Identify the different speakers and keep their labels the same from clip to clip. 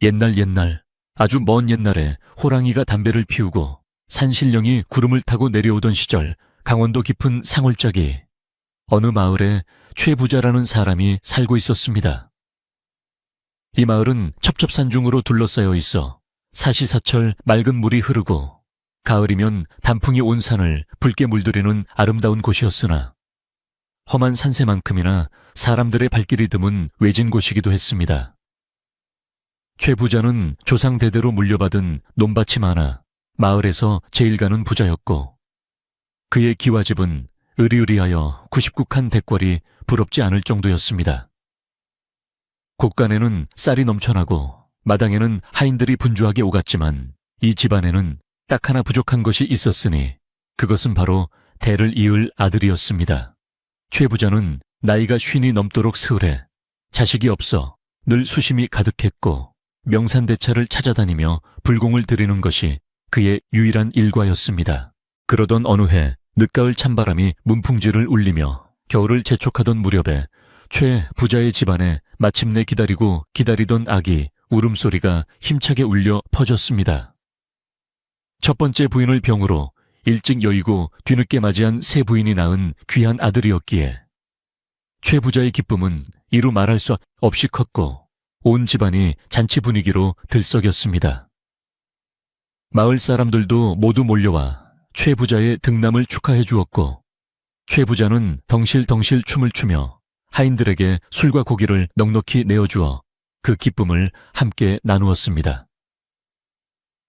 Speaker 1: 옛날 아주 먼 옛날에 호랑이가 담배를 피우고 산신령이 구름을 타고 내려오던 시절 강원도 깊은 상월짝이 어느 마을에 최부자라는 사람이 살고 있었습니다. 이 마을은 첩첩산중으로 둘러싸여 있어 사시사철 맑은 물이 흐르고 가을이면 단풍이 온 산을 붉게 물들이는 아름다운 곳이었으나 험한 산세만큼이나 사람들의 발길이 드문 외진 곳이기도 했습니다. 최 부자는 조상 대대로 물려받은 논밭이 많아 마을에서 제일 가는 부자였고 그의 기와집은 으리으리하여 99칸 대궐이 부럽지 않을 정도였습니다. 곳간에는 쌀이 넘쳐나고 마당에는 하인들이 분주하게 오갔지만 이 집안에는 딱 하나 부족한 것이 있었으니 그것은 바로 대를 이을 아들이었습니다. 최 부자는 나이가 50이 넘도록 스을해 자식이 없어 늘 수심이 가득했고 명산대차를 찾아다니며 불공을 들이는 것이 그의 유일한 일과였습니다. 그러던 어느 해 늦가을 찬바람이 문풍지를 울리며 겨울을 재촉하던 무렵에 최 부자의 집안에 마침내 기다리던 아기 울음소리가 힘차게 울려 퍼졌습니다. 첫 번째 부인을 병으로 일찍 여의고 뒤늦게 맞이한 새 부인이 낳은 귀한 아들이었기에 최 부자의 기쁨은 이루 말할 수 없이 컸고 온 집안이 잔치 분위기로 들썩였습니다. 마을 사람들도 모두 몰려와 최 부자의 등남을 축하해 주었고 최 부자는 덩실덩실 춤을 추며 하인들에게 술과 고기를 넉넉히 내어주어 그 기쁨을 함께 나누었습니다.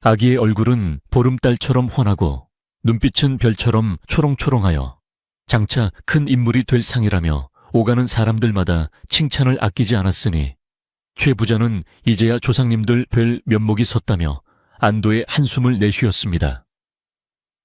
Speaker 1: 아기의 얼굴은 보름달처럼 환하고 눈빛은 별처럼 초롱초롱하여 장차 큰 인물이 될 상이라며 오가는 사람들마다 칭찬을 아끼지 않았으니 최 부자는 이제야 조상님들 뵐 면목이 섰다며 안도의 한숨을 내쉬었습니다.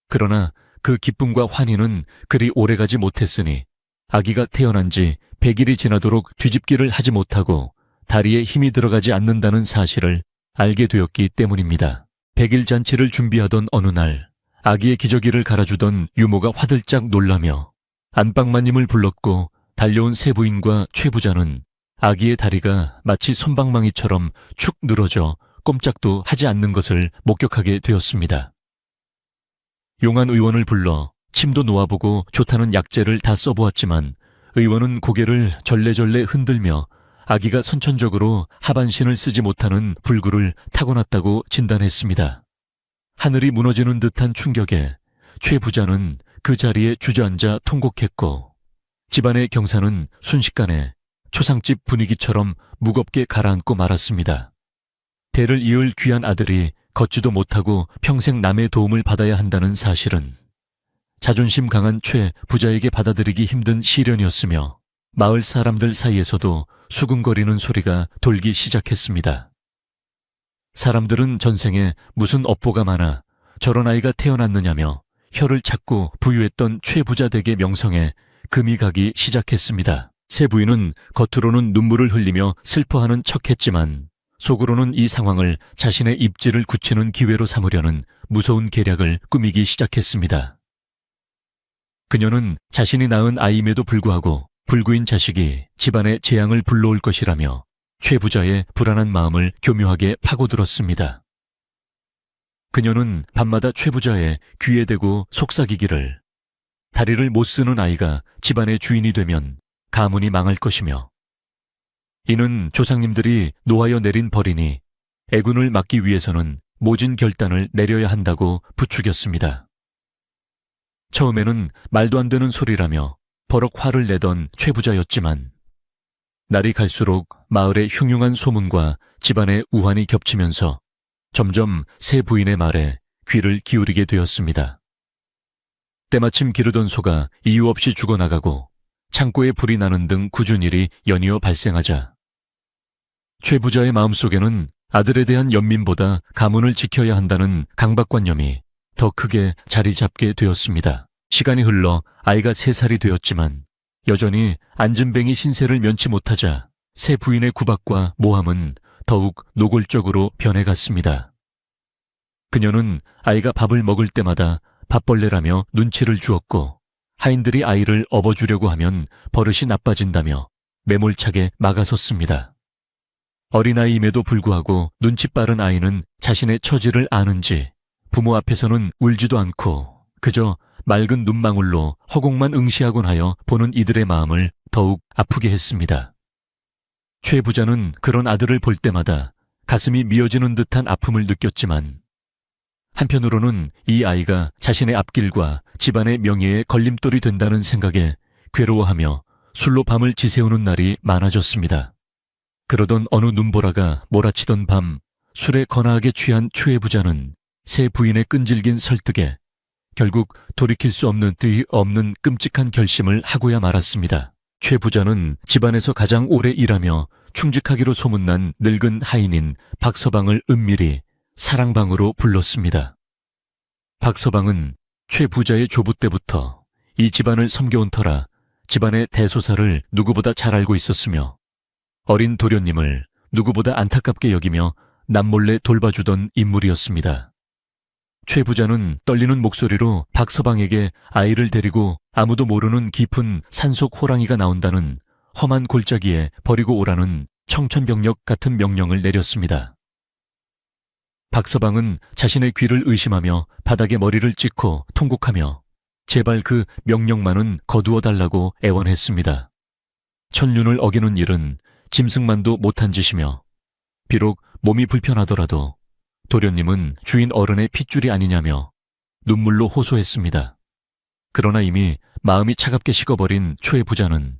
Speaker 1: 그러나 그 기쁨과 환희는 그리 오래가지 못했으니 아기가 태어난 지 100일이 지나도록 뒤집기를 하지 못하고 다리에 힘이 들어가지 않는다는 사실을 알게 되었기 때문입니다. 100일 잔치를 준비하던 어느 날 아기의 기저귀를 갈아주던 유모가 화들짝 놀라며 안방마님을 불렀고 달려온 새 부인과 최 부자는 아기의 다리가 마치 솜방망이처럼 축 늘어져 꼼짝도 하지 않는 것을 목격하게 되었습니다. 용한 의원을 불러 침도 놓아보고 좋다는 약재를 다 써보았지만 의원은 고개를 절레절레 흔들며 아기가 선천적으로 하반신을 쓰지 못하는 불구를 타고났다고 진단했습니다. 하늘이 무너지는 듯한 충격에 최 부자는 그 자리에 주저앉아 통곡했고 집안의 경사는 순식간에 초상집 분위기처럼 무겁게 가라앉고 말았습니다. 대를 이을 귀한 아들이 걷지도 못하고 평생 남의 도움을 받아야 한다는 사실은 자존심 강한 최 부자에게 받아들이기 힘든 시련이었으며 마을 사람들 사이에서도 수근거리는 소리가 돌기 시작했습니다. 사람들은 전생에 무슨 업보가 많아 저런 아이가 태어났느냐며 혀를 찾고 부유했던 최 부자 댁의 명성에 금이 가기 시작했습니다. 새 부인은 겉으로는 눈물을 흘리며 슬퍼하는 척했지만 속으로는 이 상황을 자신의 입지를 굳히는 기회로 삼으려는 무서운 계략을 꾸미기 시작했습니다. 그녀는 자신이 낳은 아이임에도 불구하고 불구인 자식이 집안에 재앙을 불러올 것이라며 최 부자의 불안한 마음을 교묘하게 파고들었습니다. 그녀는 밤마다 최 부자의 귀에 대고 속삭이기를 다리를 못 쓰는 아이가 집안의 주인이 되면 가문이 망할 것이며 이는 조상님들이 노하여 내린 벌이니 애군을 막기 위해서는 모진 결단을 내려야 한다고 부추겼습니다. 처음에는 말도 안 되는 소리라며 버럭 화를 내던 최 부자였지만 날이 갈수록 마을의 흉흉한 소문과 집안의 우환이 겹치면서 점점 새 부인의 말에 귀를 기울이게 되었습니다. 때마침 기르던 소가 이유 없이 죽어나가고 창고에 불이 나는 등 굳은 일이 연이어 발생하자 최 부자의 마음속에는 아들에 대한 연민보다 가문을 지켜야 한다는 강박관념이 더 크게 자리 잡게 되었습니다. 시간이 흘러 아이가 3살이 되었지만 여전히 안진뱅이 신세를 면치 못하자 새 부인의 구박과 모함은 더욱 노골적으로 변해갔습니다. 그녀는 아이가 밥을 먹을 때마다 밥벌레라며 눈치를 주었고 하인들이 아이를 업어주려고 하면 버릇이 나빠진다며 매몰차게 막아섰습니다. 어린아이임에도 불구하고 눈치 빠른 아이는 자신의 처지를 아는지 부모 앞에서는 울지도 않고 그저 맑은 눈망울로 허공만 응시하곤 하여 보는 이들의 마음을 더욱 아프게 했습니다. 최 부자는 그런 아들을 볼 때마다 가슴이 미어지는 듯한 아픔을 느꼈지만 한편으로는 이 아이가 자신의 앞길과 집안의 명예에 걸림돌이 된다는 생각에 괴로워하며 술로 밤을 지새우는 날이 많아졌습니다. 그러던 어느 눈보라가 몰아치던 밤 술에 거나하게 취한 최 부자는 새 부인의 끈질긴 설득에 결국 돌이킬 수 없는 끔찍한 결심을 하고야 말았습니다. 최 부자는 집안에서 가장 오래 일하며 충직하기로 소문난 늙은 하인인 박서방을 은밀히 사랑방으로 불렀습니다. 박서방은 최 부자의 조부 때부터 이 집안을 섬겨온 터라 집안의 대소사를 누구보다 잘 알고 있었으며 어린 도련님을 누구보다 안타깝게 여기며 남몰래 돌봐주던 인물이었습니다. 최 부자는 떨리는 목소리로 박서방에게 아이를 데리고 아무도 모르는 깊은 산속 호랑이가 나온다는 험한 골짜기에 버리고 오라는 청천벽력 같은 명령을 내렸습니다. 박서방은 자신의 귀를 의심하며 바닥에 머리를 찍고 통곡하며 제발 그 명령만은 거두어 달라고 애원했습니다. 천륜을 어기는 일은 짐승만도 못한 짓이며 비록 몸이 불편하더라도 도련님은 주인 어른의 핏줄이 아니냐며 눈물로 호소했습니다. 그러나 이미 마음이 차갑게 식어버린 최 부자는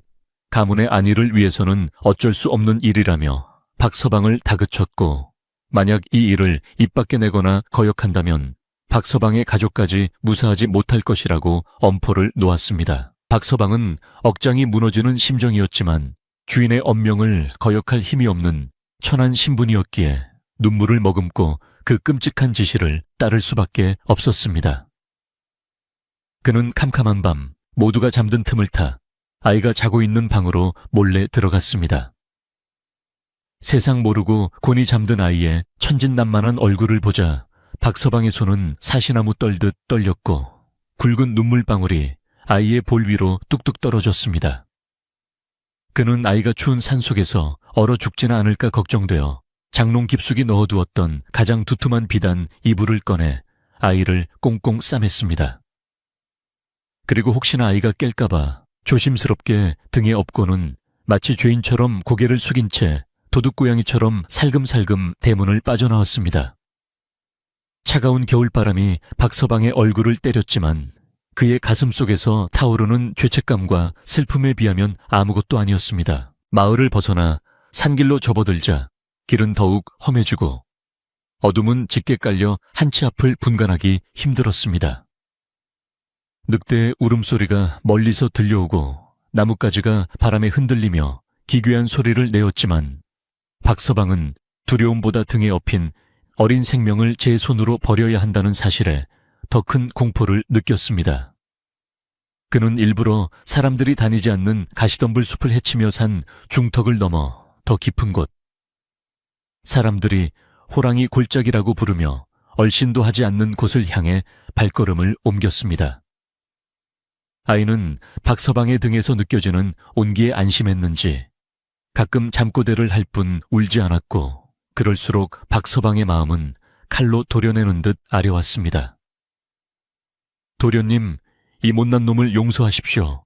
Speaker 1: 가문의 안위를 위해서는 어쩔 수 없는 일이라며 박서방을 다그쳤고 만약 이 일을 입 밖에 내거나 거역한다면 박서방의 가족까지 무사하지 못할 것이라고 엄포를 놓았습니다. 박서방은 억장이 무너지는 심정이었지만 주인의 엄명을 거역할 힘이 없는 천한 신분이었기에 눈물을 머금고 그 끔찍한 지시를 따를 수밖에 없었습니다. 그는 캄캄한 밤 모두가 잠든 틈을 타 아이가 자고 있는 방으로 몰래 들어갔습니다. 세상 모르고 곤히 잠든 아이의 천진난만한 얼굴을 보자 박서방의 손은 사시나무 떨듯 떨렸고 굵은 눈물방울이 아이의 볼 위로 뚝뚝 떨어졌습니다. 그는 아이가 추운 산속에서 얼어 죽지는 않을까 걱정되어 장롱 깊숙이 넣어두었던 가장 두툼한 비단 이불을 꺼내 아이를 꽁꽁 싸맸습니다. 그리고 혹시나 아이가 깰까봐 조심스럽게 등에 업고는 마치 죄인처럼 고개를 숙인 채 도둑고양이처럼 살금살금 대문을 빠져나왔습니다. 차가운 겨울바람이 박서방의 얼굴을 때렸지만 그의 가슴 속에서 타오르는 죄책감과 슬픔에 비하면 아무것도 아니었습니다. 마을을 벗어나 산길로 접어들자 길은 더욱 험해지고 어둠은 짙게 깔려 한치 앞을 분간하기 힘들었습니다. 늑대의 울음소리가 멀리서 들려오고 나뭇가지가 바람에 흔들리며 기괴한 소리를 내었지만 박서방은 두려움보다 등에 업힌 어린 생명을 제 손으로 버려야 한다는 사실에 더 큰 공포를 느꼈습니다. 그는 일부러 사람들이 다니지 않는 가시덤불 숲을 헤치며 산 중턱을 넘어 더 깊은 곳, 사람들이 호랑이 골짜기라고 부르며 얼씬도 하지 않는 곳을 향해 발걸음을 옮겼습니다. 아이는 박서방의 등에서 느껴지는 온기에 안심했는지 가끔 잠꼬대를 할 뿐 울지 않았고 그럴수록 박서방의 마음은 칼로 도려내는 듯 아려왔습니다. 도련님, 이 못난 놈을 용서하십시오.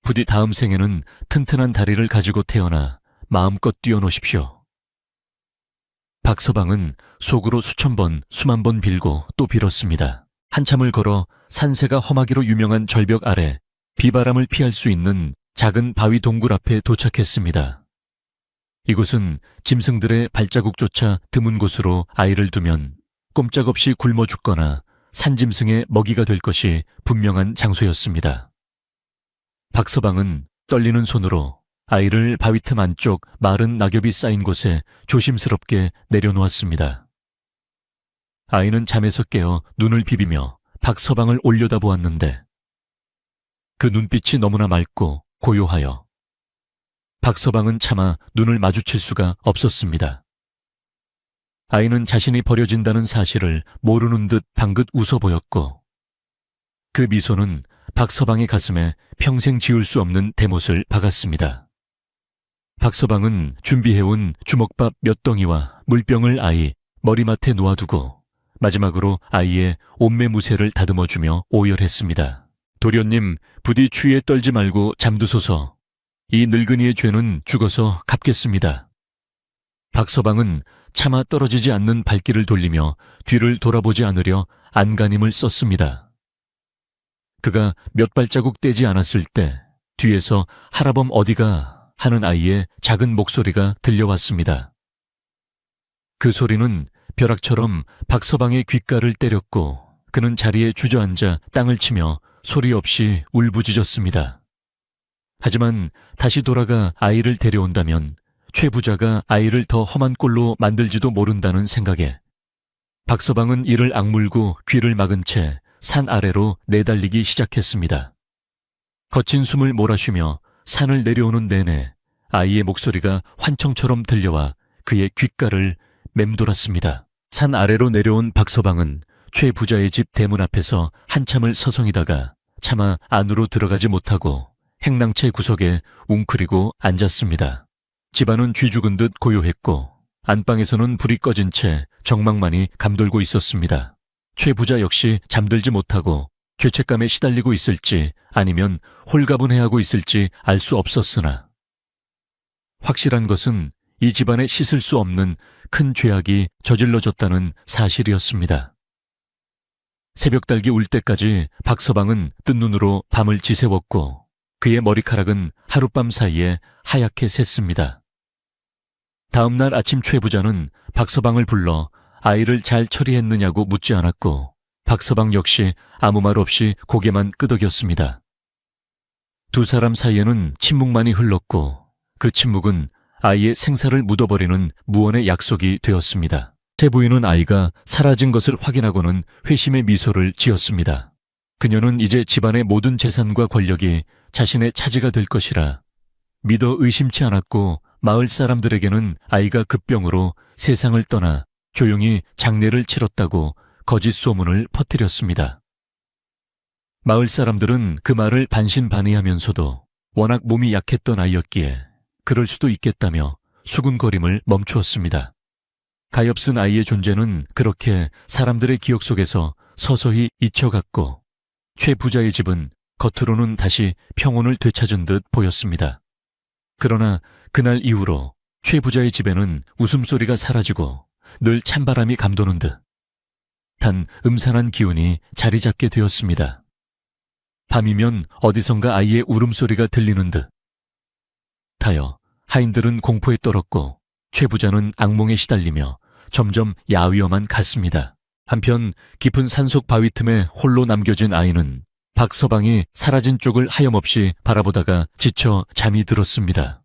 Speaker 1: 부디 다음 생에는 튼튼한 다리를 가지고 태어나 마음껏 뛰어노십시오. 박서방은 속으로 수천 번, 수만 번 빌고 또 빌었습니다. 한참을 걸어 산세가 험하기로 유명한 절벽 아래 비바람을 피할 수 있는 작은 바위 동굴 앞에 도착했습니다. 이곳은 짐승들의 발자국조차 드문 곳으로 아이를 두면 꼼짝없이 굶어 죽거나 산짐승의 먹이가 될 것이 분명한 장소였습니다. 박서방은 떨리는 손으로 아이를 바위 틈 안쪽 마른 낙엽이 쌓인 곳에 조심스럽게 내려놓았습니다. 아이는 잠에서 깨어 눈을 비비며 박서방을 올려다보았는데 그 눈빛이 너무나 맑고 고요하여 박서방은 차마 눈을 마주칠 수가 없었습니다. 아이는 자신이 버려진다는 사실을 모르는 듯 방긋 웃어 보였고 그 미소는 박서방의 가슴에 평생 지울 수 없는 대못을 박았습니다. 박서방은 준비해온 주먹밥 몇 덩이와 물병을 아이 머리맡에 놓아두고 마지막으로 아이의 옷매무새를 다듬어주며 오열했습니다. 도련님, 부디 추위에 떨지 말고 잠드소서. 이 늙은이의 죄는 죽어서 갚겠습니다. 박서방은 차마 떨어지지 않는 발길을 돌리며 뒤를 돌아보지 않으려 안간힘을 썼습니다. 그가 몇 발자국 떼지 않았을 때 뒤에서 할아범 어디가 하는 아이의 작은 목소리가 들려왔습니다. 그 소리는 벼락처럼 박서방의 귓가를 때렸고 그는 자리에 주저앉아 땅을 치며 소리 없이 울부짖었습니다. 하지만 다시 돌아가 아이를 데려온다면 최 부자가 아이를 더 험한 꼴로 만들지도 모른다는 생각에 박서방은 이를 악물고 귀를 막은 채 산 아래로 내달리기 시작했습니다. 거친 숨을 몰아쉬며 산을 내려오는 내내 아이의 목소리가 환청처럼 들려와 그의 귓가를 맴돌았습니다. 산 아래로 내려온 박서방은 최 부자의 집 대문 앞에서 한참을 서성이다가 차마 안으로 들어가지 못하고 행랑채 구석에 웅크리고 앉았습니다. 집안은 쥐 죽은 듯 고요했고 안방에서는 불이 꺼진 채 정막만이 감돌고 있었습니다. 최 부자 역시 잠들지 못하고 죄책감에 시달리고 있을지 아니면 홀가분해하고 있을지 알 수 없었으나 확실한 것은 이 집안에 씻을 수 없는 큰 죄악이 저질러졌다는 사실이었습니다. 새벽달기 울 때까지 박서방은 뜬 눈으로 밤을 지새웠고 그의 머리카락은 하룻밤 사이에 하얗게 샜습니다. 다음 날 아침 최 부자는 박서방을 불러 아이를 잘 처리했느냐고 묻지 않았고 박서방 역시 아무 말 없이 고개만 끄덕였습니다. 두 사람 사이에는 침묵만이 흘렀고 그 침묵은 아이의 생사를 묻어버리는 무언의 약속이 되었습니다. 새 부인은 아이가 사라진 것을 확인하고는 회심의 미소를 지었습니다. 그녀는 이제 집안의 모든 재산과 권력이 자신의 차지가 될 것이라 믿어 의심치 않았고 마을 사람들에게는 아이가 급병으로 세상을 떠나 조용히 장례를 치렀다고 거짓 소문을 퍼뜨렸습니다. 마을 사람들은 그 말을 반신반의하면서도 워낙 몸이 약했던 아이였기에 그럴 수도 있겠다며 수군거림을 멈추었습니다. 가엾은 아이의 존재는 그렇게 사람들의 기억 속에서 서서히 잊혀갔고 최 부자의 집은 겉으로는 다시 평온을 되찾은 듯 보였습니다. 그러나 그날 이후로 최 부자의 집에는 웃음소리가 사라지고 늘 찬바람이 감도는 듯 단 음산한 기운이 자리 잡게 되었습니다. 밤이면 어디선가 아이의 울음소리가 들리는 듯 하여 하인들은 공포에 떨었고 최 부자는 악몽에 시달리며 점점 야위어만 갔습니다. 한편 깊은 산속 바위 틈에 홀로 남겨진 아이는 박서방이 사라진 쪽을 하염없이 바라보다가 지쳐 잠이 들었습니다.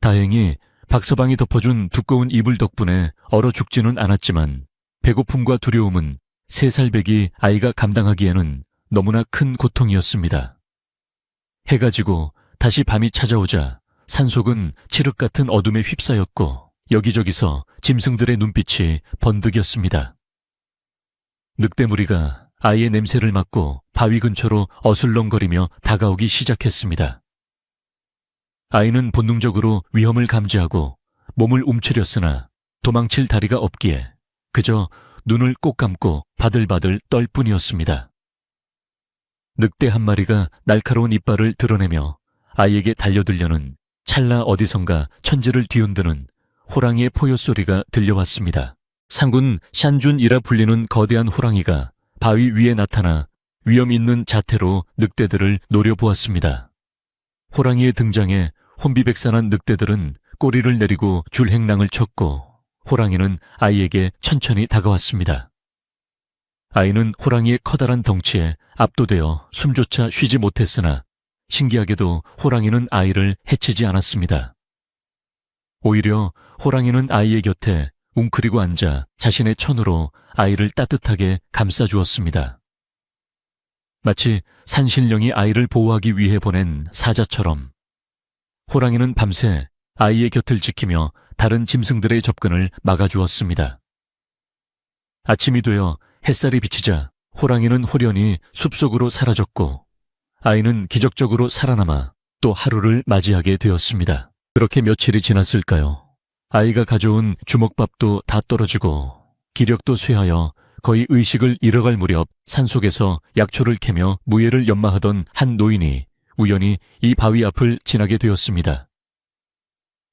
Speaker 1: 다행히 박서방이 덮어준 두꺼운 이불 덕분에 얼어 죽지는 않았지만 배고픔과 두려움은 3살배기 아이가 감당하기에는 너무나 큰 고통이었습니다. 해가 지고 다시 밤이 찾아오자 산속은 칠흑 같은 어둠에 휩싸였고 여기저기서 짐승들의 눈빛이 번득였습니다. 늑대무리가 아이의 냄새를 맡고 바위 근처로 어슬렁거리며 다가오기 시작했습니다. 아이는 본능적으로 위험을 감지하고 몸을 움츠렸으나 도망칠 다리가 없기에 그저 눈을 꼭 감고 바들바들 떨 뿐이었습니다. 늑대 한 마리가 날카로운 이빨을 드러내며 아이에게 달려들려는 찰나 어디선가 천지를 뒤흔드는 호랑이의 포효 소리가 들려왔습니다. 상군 샨준이라 불리는 거대한 호랑이가 바위 위에 나타나 위험 있는 자태로 늑대들을 노려보았습니다. 호랑이의 등장에 혼비백산한 늑대들은 꼬리를 내리고 줄행랑을 쳤고 호랑이는 아이에게 천천히 다가왔습니다. 아이는 호랑이의 커다란 덩치에 압도되어 숨조차 쉬지 못했으나 신기하게도 호랑이는 아이를 해치지 않았습니다. 오히려 호랑이는 아이의 곁에 웅크리고 앉아 자신의 천으로 아이를 따뜻하게 감싸주었습니다. 마치 산신령이 아이를 보호하기 위해 보낸 사자처럼 호랑이는 밤새 아이의 곁을 지키며 다른 짐승들의 접근을 막아주었습니다. 아침이 되어 햇살이 비치자 호랑이는 홀연히 숲속으로 사라졌고 아이는 기적적으로 살아남아 또 하루를 맞이하게 되었습니다. 그렇게 며칠이 지났을까요? 아이가 가져온 주먹밥도 다 떨어지고 기력도 쇠하여 거의 의식을 잃어갈 무렵 산속에서 약초를 캐며 무예를 연마하던 한 노인이 우연히 이 바위 앞을 지나게 되었습니다.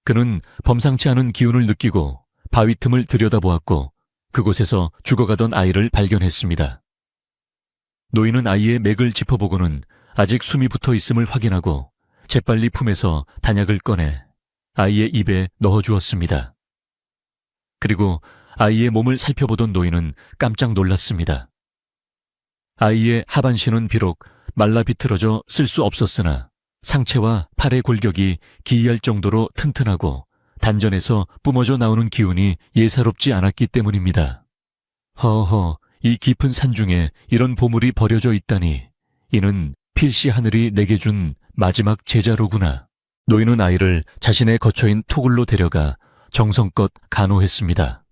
Speaker 1: 그는 범상치 않은 기운을 느끼고 바위 틈을 들여다보았고 그곳에서 죽어가던 아이를 발견했습니다. 노인은 아이의 맥을 짚어보고는 아직 숨이 붙어 있음을 확인하고 재빨리 품에서 단약을 꺼내 아이의 입에 넣어주었습니다. 그리고 아이의 몸을 살펴보던 노인은 깜짝 놀랐습니다. 아이의 하반신은 비록 말라 비틀어져 쓸 수 없었으나 상체와 팔의 골격이 기이할 정도로 튼튼하고 단전에서 뿜어져 나오는 기운이 예사롭지 않았기 때문입니다. 허허, 이 깊은 산 중에 이런 보물이 버려져 있다니 이는 필시 하늘이 내게 준 마지막 제자로구나. 노인은 아이를 자신의 거처인 토굴로 데려가 정성껏 간호했습니다.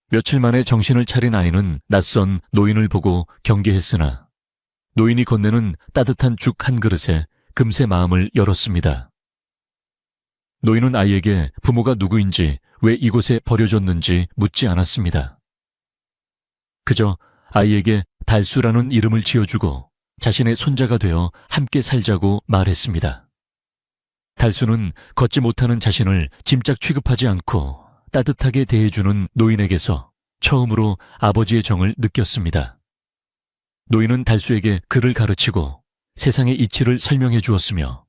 Speaker 1: 며칠 만에 정신을 차린 아이는 낯선 노인을 보고 경계했으나 노인이 건네는 따뜻한 죽 한 그릇에 금세 마음을 열었습니다. 노인은 아이에게 부모가 누구인지 왜 이곳에 버려졌는지 묻지 않았습니다. 그저 아이에게 달수라는 이름을 지어주고 자신의 손자가 되어 함께 살자고 말했습니다. 달수는 걷지 못하는 자신을 짐짝 취급하지 않고 따뜻하게 대해주는 노인에게서 처음으로 아버지의 정을 느꼈습니다. 노인은 달수에게 글을 가르치고 세상의 이치를 설명해 주었으며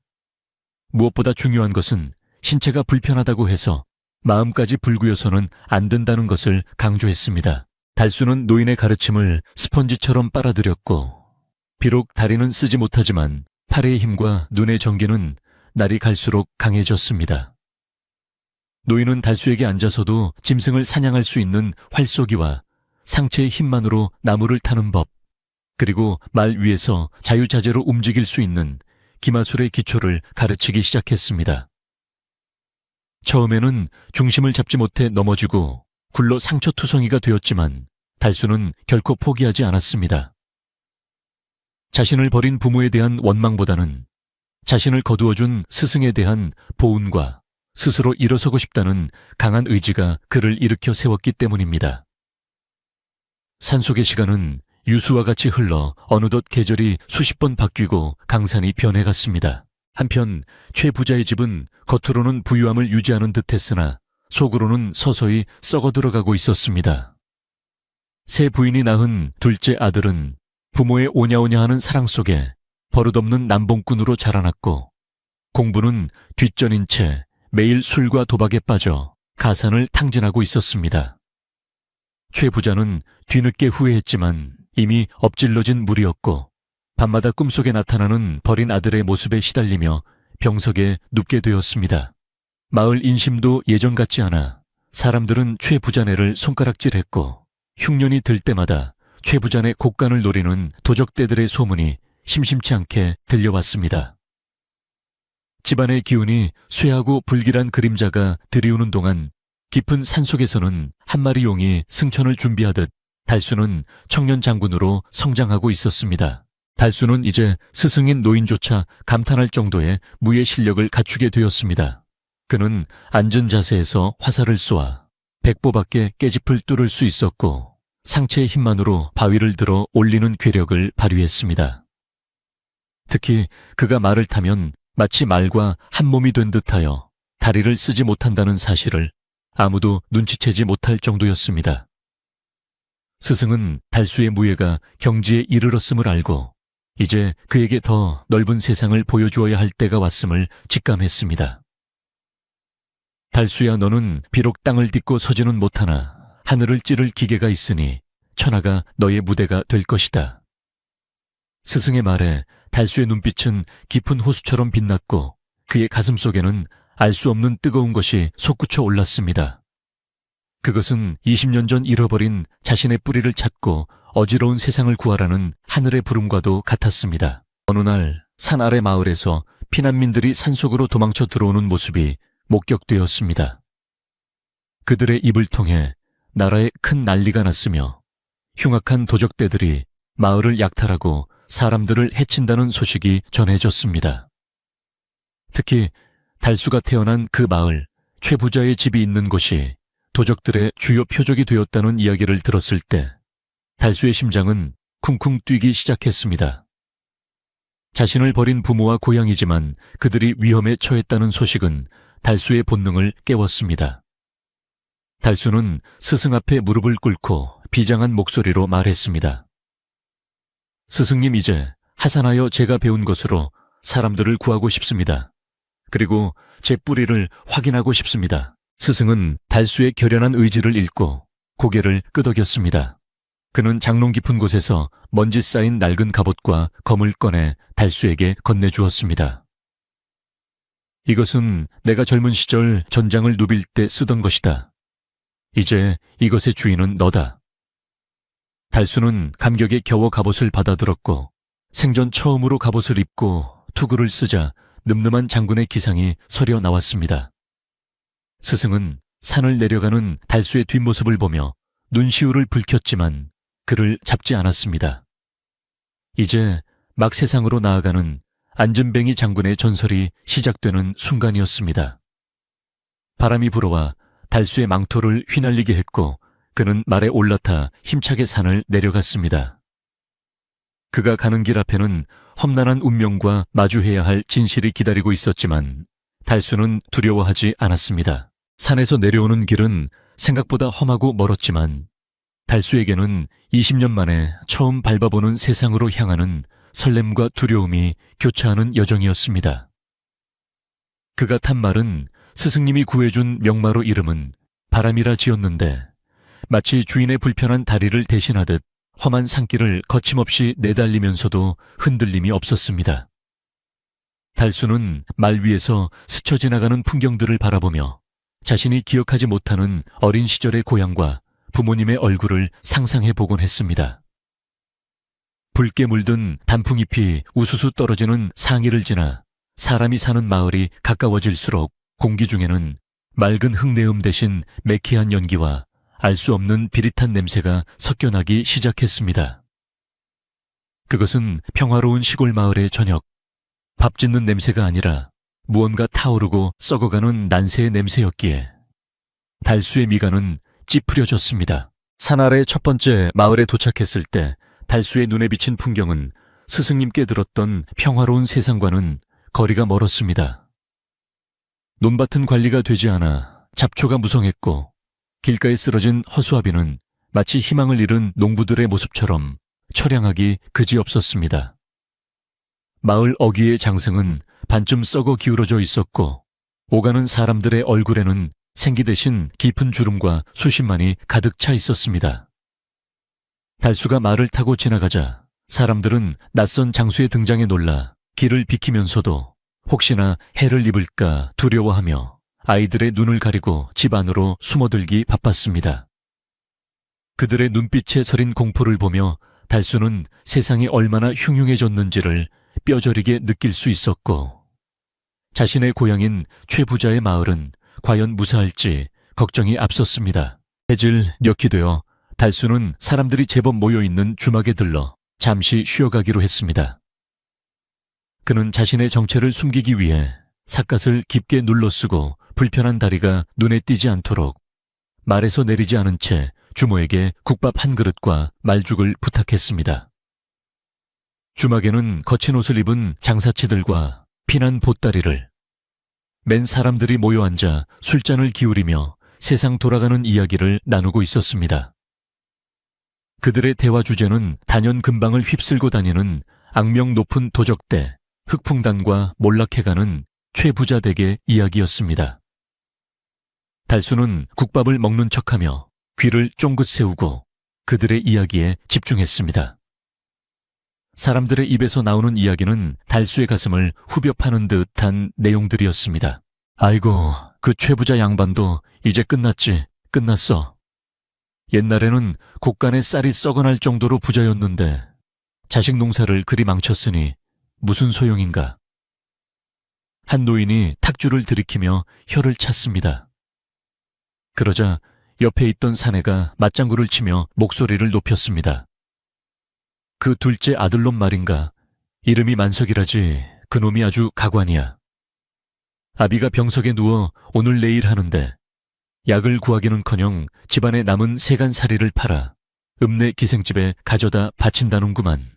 Speaker 1: 무엇보다 중요한 것은 신체가 불편하다고 해서 마음까지 불구여서는 안 된다는 것을 강조했습니다. 달수는 노인의 가르침을 스펀지처럼 빨아들였고 비록 다리는 쓰지 못하지만 팔의 힘과 눈의 전기는 날이 갈수록 강해졌습니다. 노인은 달수에게 앉아서도 짐승을 사냥할 수 있는 활쏘기와 상체의 힘만으로 나무를 타는 법, 그리고 말 위에서 자유자재로 움직일 수 있는 기마술의 기초를 가르치기 시작했습니다. 처음에는 중심을 잡지 못해 넘어지고 굴러 상처투성이가 되었지만 달수는 결코 포기하지 않았습니다. 자신을 버린 부모에 대한 원망보다는 자신을 거두어준 스승에 대한 보은과 스스로 일어서고 싶다는 강한 의지가 그를 일으켜 세웠기 때문입니다. 산속의 시간은 유수와 같이 흘러 어느덧 계절이 수십 번 바뀌고 강산이 변해갔습니다. 한편 최 부자의 집은 겉으로는 부유함을 유지하는 듯했으나 속으로는 서서히 썩어들어가고 있었습니다. 새 부인이 낳은 둘째 아들은 부모의 오냐오냐하는 사랑 속에 버릇없는 남봉꾼으로 자라났고 공부는 뒷전인 채 매일 술과 도박에 빠져 가산을 탕진하고 있었습니다. 최 부자는 뒤늦게 후회했지만 이미 엎질러진 물이었고 밤마다 꿈속에 나타나는 버린 아들의 모습에 시달리며 병석에 눕게 되었습니다. 마을 인심도 예전 같지 않아 사람들은 최 부자네를 손가락질했고 흉년이 들 때마다 최 부자네 곡간을 노리는 도적대들의 소문이 심심치 않게 들려왔습니다. 집안의 기운이 쇠하고 불길한 그림자가 들이우는 동안 깊은 산속에서는 한 마리 용이 승천을 준비하듯 달수는 청년 장군으로 성장하고 있었습니다. 달수는 이제 스승인 노인조차 감탄할 정도의 무예 실력을 갖추게 되었습니다. 그는 앉은 자세에서 화살을 쏘아 백보밖에 깨짚을 뚫을 수 있었고 상체의 힘만으로 바위를 들어 올리는 괴력을 발휘했습니다. 특히 그가 말을 타면 마치 말과 한 몸이 된 듯하여 다리를 쓰지 못한다는 사실을 아무도 눈치채지 못할 정도였습니다. 스승은 달수의 무예가 경지에 이르렀음을 알고 이제 그에게 더 넓은 세상을 보여주어야 할 때가 왔음을 직감했습니다. 달수야, 너는 비록 땅을 딛고 서지는 못하나 하늘을 찌를 기계가 있으니 천하가 너의 무대가 될 것이다. 스승의 말에 달수의 눈빛은 깊은 호수처럼 빛났고 그의 가슴 속에는 알 수 없는 뜨거운 것이 솟구쳐 올랐습니다. 그것은 20년 전 잃어버린 자신의 뿌리를 찾고 어지러운 세상을 구하라는 하늘의 부름과도 같았습니다. 어느 날 산 아래 마을에서 피난민들이 산속으로 도망쳐 들어오는 모습이 목격되었습니다. 그들의 입을 통해 나라에 큰 난리가 났으며 흉악한 도적대들이 마을을 약탈하고 사람들을 해친다는 소식이 전해졌습니다. 특히 달수가 태어난 그 마을, 최 부자의 집이 있는 곳이 도적들의 주요 표적이 되었다는 이야기를 들었을 때 달수의 심장은 쿵쿵 뛰기 시작했습니다. 자신을 버린 부모와 고향이지만 그들이 위험에 처했다는 소식은 달수의 본능을 깨웠습니다. 달수는 스승 앞에 무릎을 꿇고 비장한 목소리로 말했습니다. 스승님, 이제 하산하여 제가 배운 것으로 사람들을 구하고 싶습니다. 그리고 제 뿌리를 확인하고 싶습니다. 스승은 달수의 결연한 의지를 읽고 고개를 끄덕였습니다. 그는 장롱 깊은 곳에서 먼지 쌓인 낡은 갑옷과 검을 꺼내 달수에게 건네주었습니다. 이것은 내가 젊은 시절 전장을 누빌 때 쓰던 것이다. 이제 이것의 주인은 너다. 달수는 감격에 겨워 갑옷을 받아들었고 생전 처음으로 갑옷을 입고 투구를 쓰자 늠름한 장군의 기상이 서려 나왔습니다. 스승은 산을 내려가는 달수의 뒷모습을 보며 눈시울을 붉혔지만 그를 잡지 않았습니다. 이제 막 세상으로 나아가는 안전뱅이 장군의 전설이 시작되는 순간이었습니다. 바람이 불어와 달수의 망토를 휘날리게 했고 그는 말에 올라타 힘차게 산을 내려갔습니다. 그가 가는 길 앞에는 험난한 운명과 마주해야 할 진실이 기다리고 있었지만 달수는 두려워하지 않았습니다. 산에서 내려오는 길은 생각보다 험하고 멀었지만 달수에게는 20년 만에 처음 밟아보는 세상으로 향하는 설렘과 두려움이 교차하는 여정이었습니다. 그가 탄 말은 스승님이 구해준 명마로 이름은 바람이라 지었는데 마치 주인의 불편한 다리를 대신하듯 험한 산길을 거침없이 내달리면서도 흔들림이 없었습니다. 달수는 말 위에서 스쳐 지나가는 풍경들을 바라보며 자신이 기억하지 못하는 어린 시절의 고향과 부모님의 얼굴을 상상해 보곤 했습니다. 붉게 물든 단풍잎이 우수수 떨어지는 상일을 지나 사람이 사는 마을이 가까워질수록 공기 중에는 맑은 흙내음 대신 매캐한 연기와 알 수 없는 비릿한 냄새가 섞여나기 시작했습니다. 그것은 평화로운 시골 마을의 저녁, 밥 짓는 냄새가 아니라 무언가 타오르고 썩어가는 난새의 냄새였기에 달수의 미간은 찌푸려졌습니다. 산 아래 첫 번째 마을에 도착했을 때 달수의 눈에 비친 풍경은 스승님께 들었던 평화로운 세상과는 거리가 멀었습니다. 논밭은 관리가 되지 않아 잡초가 무성했고 길가에 쓰러진 허수아비는 마치 희망을 잃은 농부들의 모습처럼 처량하기 그지없었습니다. 마을 어귀의 장승은 반쯤 썩어 기울어져 있었고 오가는 사람들의 얼굴에는 생기 대신 깊은 주름과 수심만이 가득 차 있었습니다. 달수가 말을 타고 지나가자 사람들은 낯선 장수의 등장에 놀라 길을 비키면서도 혹시나 해를 입을까 두려워하며 아이들의 눈을 가리고 집 안으로 숨어들기 바빴습니다. 그들의 눈빛에 서린 공포를 보며 달수는 세상이 얼마나 흉흉해졌는지를 뼈저리게 느낄 수 있었고 자신의 고향인 최부자의 마을은 과연 무사할지 걱정이 앞섰습니다. 해질 녘이 되어 달수는 사람들이 제법 모여있는 주막에 들러 잠시 쉬어가기로 했습니다. 그는 자신의 정체를 숨기기 위해 삿갓을 깊게 눌러쓰고 불편한 다리가 눈에 띄지 않도록 말에서 내리지 않은 채 주모에게 국밥 한 그릇과 말죽을 부탁했습니다. 주막에는 거친 옷을 입은 장사치들과 피난 보따리를 맨 사람들이 모여 앉아 술잔을 기울이며 세상 돌아가는 이야기를 나누고 있었습니다. 그들의 대화 주제는 단연 근방을 휩쓸고 다니는 악명 높은 도적대, 흑풍단과 몰락해가는 최부자 댁의 이야기였습니다. 달수는 국밥을 먹는 척하며 귀를 쫑긋 세우고 그들의 이야기에 집중했습니다. 사람들의 입에서 나오는 이야기는 달수의 가슴을 후벼 파는 듯한 내용들이었습니다. 아이고, 그 최부자 양반도 이제 끝났어. 옛날에는 곳간에 쌀이 썩어날 정도로 부자였는데 자식 농사를 그리 망쳤으니 무슨 소용인가. 한 노인이 탁주를 들이키며 혀를 찼습니다. 그러자 옆에 있던 사내가 맞장구를 치며 목소리를 높였습니다. 그 둘째 아들놈 말인가. 이름이 만석이라지 그놈이 아주 가관이야. 아비가 병석에 누워 오늘 내일 하는데 약을 구하기는커녕 집안에 남은 세간살이를 팔아 읍내 기생집에 가져다 바친다는구만.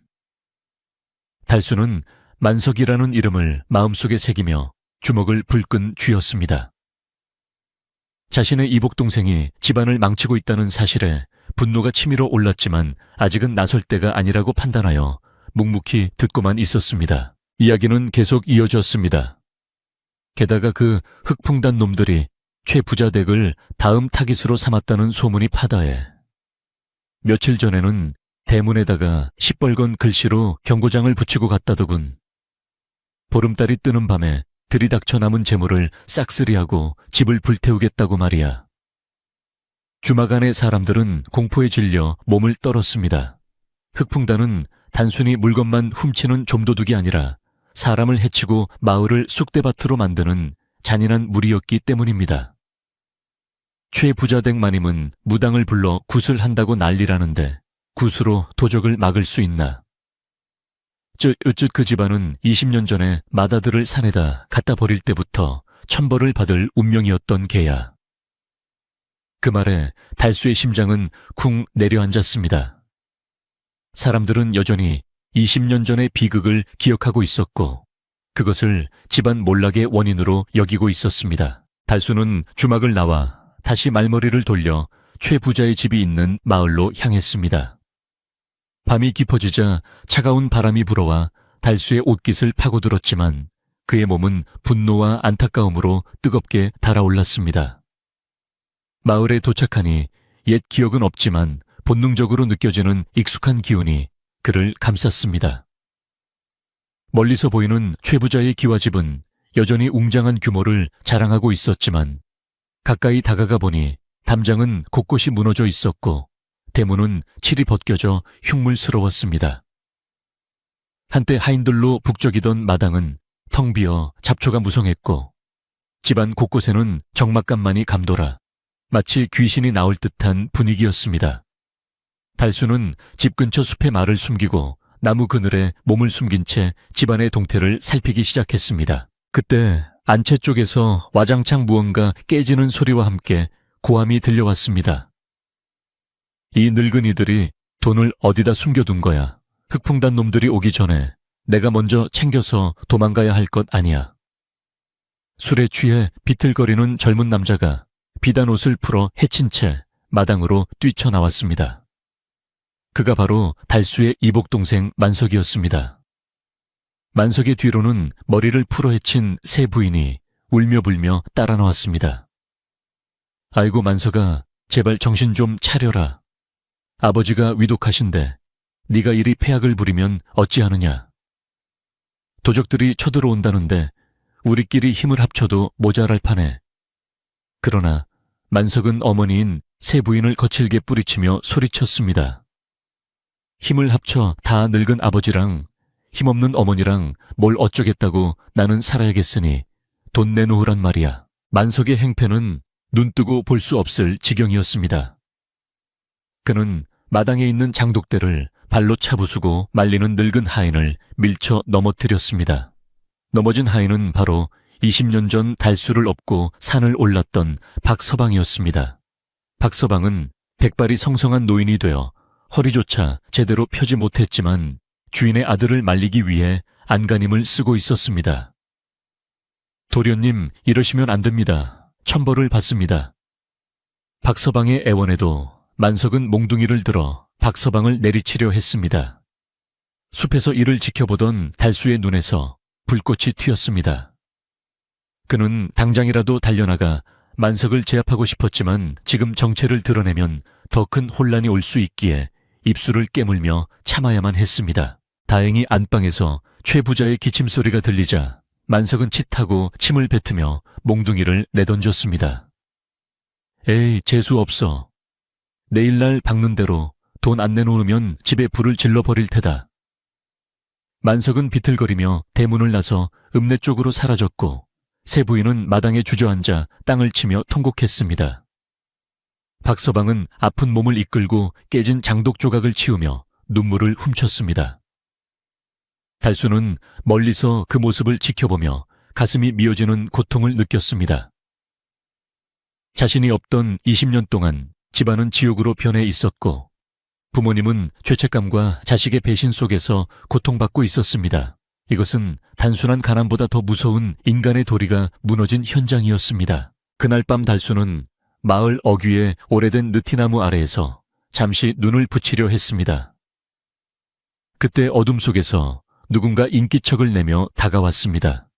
Speaker 1: 달수는 만석이라는 이름을 마음속에 새기며 주먹을 불끈 쥐었습니다. 자신의 이복동생이 집안을 망치고 있다는 사실에 분노가 치밀어 올랐지만 아직은 나설 때가 아니라고 판단하여 묵묵히 듣고만 있었습니다. 이야기는 계속 이어졌습니다. 게다가 그 흑풍단 놈들이 최 부자 댁을 다음 타깃으로 삼았다는 소문이 파다해 며칠 전에는 대문에다가 시뻘건 글씨로 경고장을 붙이고 갔다더군. 보름달이 뜨는 밤에 들이닥쳐 남은 재물을 싹쓸이하고 집을 불태우겠다고 말이야. 주막 안의 사람들은 공포에 질려 몸을 떨었습니다. 흑풍단은 단순히 물건만 훔치는 좀도둑이 아니라 사람을 해치고 마을을 쑥대밭으로 만드는 잔인한 무리였기 때문입니다. 최 부자댁 마님은 무당을 불러 굿을 한다고 난리라는데 굿으로 도적을 막을 수 있나? 어쯧 그 집안은 20년 전에 맏아들을 산에다 갖다 버릴 때부터 천벌을 받을 운명이었던 개야. 그 말에 달수의 심장은 쿵 내려앉았습니다. 사람들은 여전히 20년 전의 비극을 기억하고 있었고 그것을 집안 몰락의 원인으로 여기고 있었습니다. 달수는 주막을 나와 다시 말머리를 돌려 최 부자의 집이 있는 마을로 향했습니다. 밤이 깊어지자 차가운 바람이 불어와 달수의 옷깃을 파고들었지만 그의 몸은 분노와 안타까움으로 뜨겁게 달아올랐습니다. 마을에 도착하니 옛 기억은 없지만 본능적으로 느껴지는 익숙한 기운이 그를 감쌌습니다. 멀리서 보이는 최 부자의 기와집은 여전히 웅장한 규모를 자랑하고 있었지만 가까이 다가가 보니 담장은 곳곳이 무너져 있었고 대문은 칠이 벗겨져 흉물스러웠습니다. 한때 하인들로 북적이던 마당은 텅 비어 잡초가 무성했고 집안 곳곳에는 적막감만이 감돌아 마치 귀신이 나올 듯한 분위기였습니다. 달수는 집 근처 숲에 말을 숨기고 나무 그늘에 몸을 숨긴 채 집안의 동태를 살피기 시작했습니다. 그때 안채 쪽에서 와장창 무언가 깨지는 소리와 함께 고함이 들려왔습니다. 이 늙은이들이 돈을 어디다 숨겨둔 거야. 흑풍단 놈들이 오기 전에 내가 먼저 챙겨서 도망가야 할 것 아니야. 술에 취해 비틀거리는 젊은 남자가 비단 옷을 풀어 해친 채 마당으로 뛰쳐나왔습니다. 그가 바로 달수의 이복동생 만석이었습니다. 만석의 뒤로는 머리를 풀어 헤친 세 부인이 울며 불며 따라 나왔습니다. 아이고 만석아, 제발 정신 좀 차려라. 아버지가 위독하신데 네가 이리 폐악을 부리면 어찌하느냐. 도적들이 쳐들어온다는데 우리끼리 힘을 합쳐도 모자랄 판에. 그러나 만석은 어머니인 세 부인을 거칠게 뿌리치며 소리쳤습니다. 힘을 합쳐 다 늙은 아버지랑 힘없는 어머니랑 뭘 어쩌겠다고 나는 살아야겠으니 돈 내놓으란 말이야. 만석의 행패는 눈뜨고 볼 수 없을 지경이었습니다. 그는 마당에 있는 장독대를 발로 차부수고 말리는 늙은 하인을 밀쳐 넘어뜨렸습니다. 넘어진 하인은 바로 20년 전 달수를 업고 산을 올랐던 박서방이었습니다. 박서방은 백발이 성성한 노인이 되어 허리조차 제대로 펴지 못했지만 주인의 아들을 말리기 위해 안간힘을 쓰고 있었습니다. 도련님, 이러시면 안 됩니다. 천벌을 받습니다. 박서방의 애원에도 만석은 몽둥이를 들어 박서방을 내리치려 했습니다. 숲에서 이를 지켜보던 달수의 눈에서 불꽃이 튀었습니다. 그는 당장이라도 달려나가 만석을 제압하고 싶었지만 지금 정체를 드러내면 더 큰 혼란이 올 수 있기에 입술을 깨물며 참아야만 했습니다. 다행히 안방에서 최 부자의 기침소리가 들리자 만석은 칫하고 침을 뱉으며 몽둥이를 내던졌습니다. 에이, 재수 없어. 내일날 박는 대로 돈 안 내놓으면 집에 불을 질러버릴 테다. 만석은 비틀거리며 대문을 나서 읍내 쪽으로 사라졌고 세 부인은 마당에 주저앉아 땅을 치며 통곡했습니다. 박서방은 아픈 몸을 이끌고 깨진 장독 조각을 치우며 눈물을 훔쳤습니다. 달수는 멀리서 그 모습을 지켜보며 가슴이 미어지는 고통을 느꼈습니다. 자신이 없던 20년 동안 집안은 지옥으로 변해 있었고 부모님은 죄책감과 자식의 배신 속에서 고통받고 있었습니다. 이것은 단순한 가난보다 더 무서운 인간의 도리가 무너진 현장이었습니다. 그날 밤 달수는 마을 어귀의 오래된 느티나무 아래에서 잠시 눈을 붙이려 했습니다. 그때 어둠 속에서 누군가 인기척을 내며 다가왔습니다.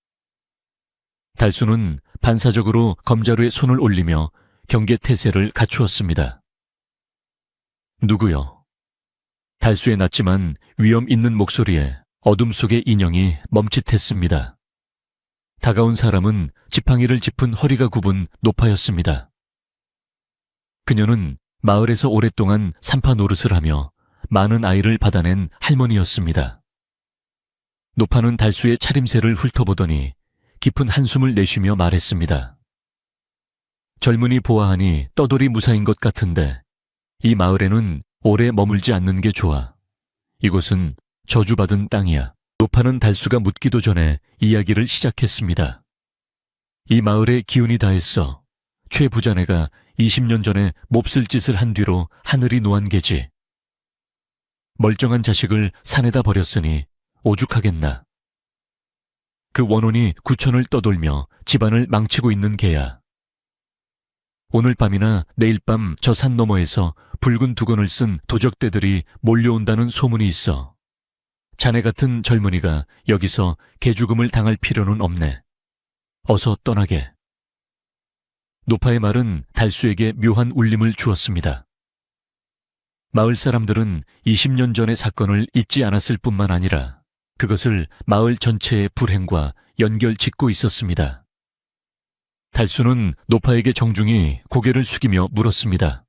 Speaker 1: 달수는 반사적으로 검자루에 손을 올리며 경계태세를 갖추었습니다. 누구요? 달수의 낮지만 위험 있는 목소리에 어둠 속의 인형이 멈칫했습니다. 다가온 사람은 지팡이를 짚은 허리가 굽은 노파였습니다. 그녀는 마을에서 오랫동안 산파 노릇을 하며 많은 아이를 받아낸 할머니였습니다. 노파는 달수의 차림새를 훑어보더니 깊은 한숨을 내쉬며 말했습니다. 젊은이 보아하니 떠돌이 무사인 것 같은데 이 마을에는 오래 머물지 않는 게 좋아. 이곳은 저주받은 땅이야. 노파는 달수가 묻기도 전에 이야기를 시작했습니다. 이 마을에 기운이 다했어. 최 부자네가 20년 전에 몹쓸 짓을 한 뒤로 하늘이 노한 게지. 멀쩡한 자식을 산에다 버렸으니 오죽하겠나. 그 원혼이 구천을 떠돌며 집안을 망치고 있는 개야. 오늘 밤이나 내일 밤 저 산 너머에서 붉은 두건을 쓴 도적대들이 몰려온다는 소문이 있어. 자네 같은 젊은이가 여기서 개죽음을 당할 필요는 없네. 어서 떠나게. 노파의 말은 달수에게 묘한 울림을 주었습니다. 마을 사람들은 20년 전의 사건을 잊지 않았을 뿐만 아니라 그것을 마을 전체의 불행과 연결짓고 있었습니다. 달수는 노파에게 정중히 고개를 숙이며 물었습니다.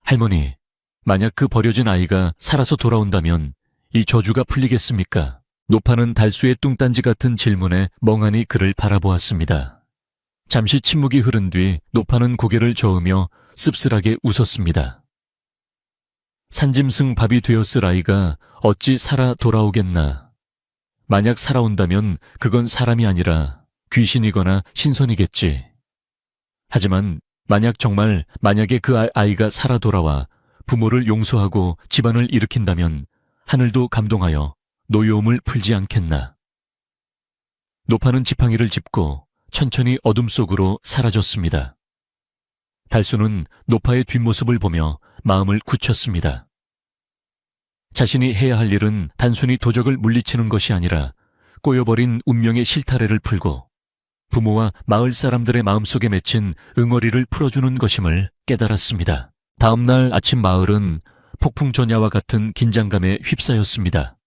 Speaker 1: 할머니, 만약 그 버려진 아이가 살아서 돌아온다면 이 저주가 풀리겠습니까? 노파는 달수의 뚱딴지 같은 질문에 멍하니 그를 바라보았습니다. 잠시 침묵이 흐른 뒤 노파는 고개를 저으며 씁쓸하게 웃었습니다. 산짐승 밥이 되었을 아이가 어찌 살아 돌아오겠나. 만약 살아온다면 그건 사람이 아니라 귀신이거나 신선이겠지. 하지만 만약에 그 아이가 살아 돌아와 부모를 용서하고 집안을 일으킨다면 하늘도 감동하여 노여움을 풀지 않겠나. 노파는 지팡이를 짚고 천천히 어둠 속으로 사라졌습니다. 달수는 노파의 뒷모습을 보며 마음을 굳혔습니다. 자신이 해야 할 일은 단순히 도적을 물리치는 것이 아니라 꼬여버린 운명의 실타래를 풀고 부모와 마을 사람들의 마음속에 맺힌 응어리를 풀어주는 것임을 깨달았습니다. 다음 날 아침 마을은 폭풍 전야와 같은 긴장감에 휩싸였습니다.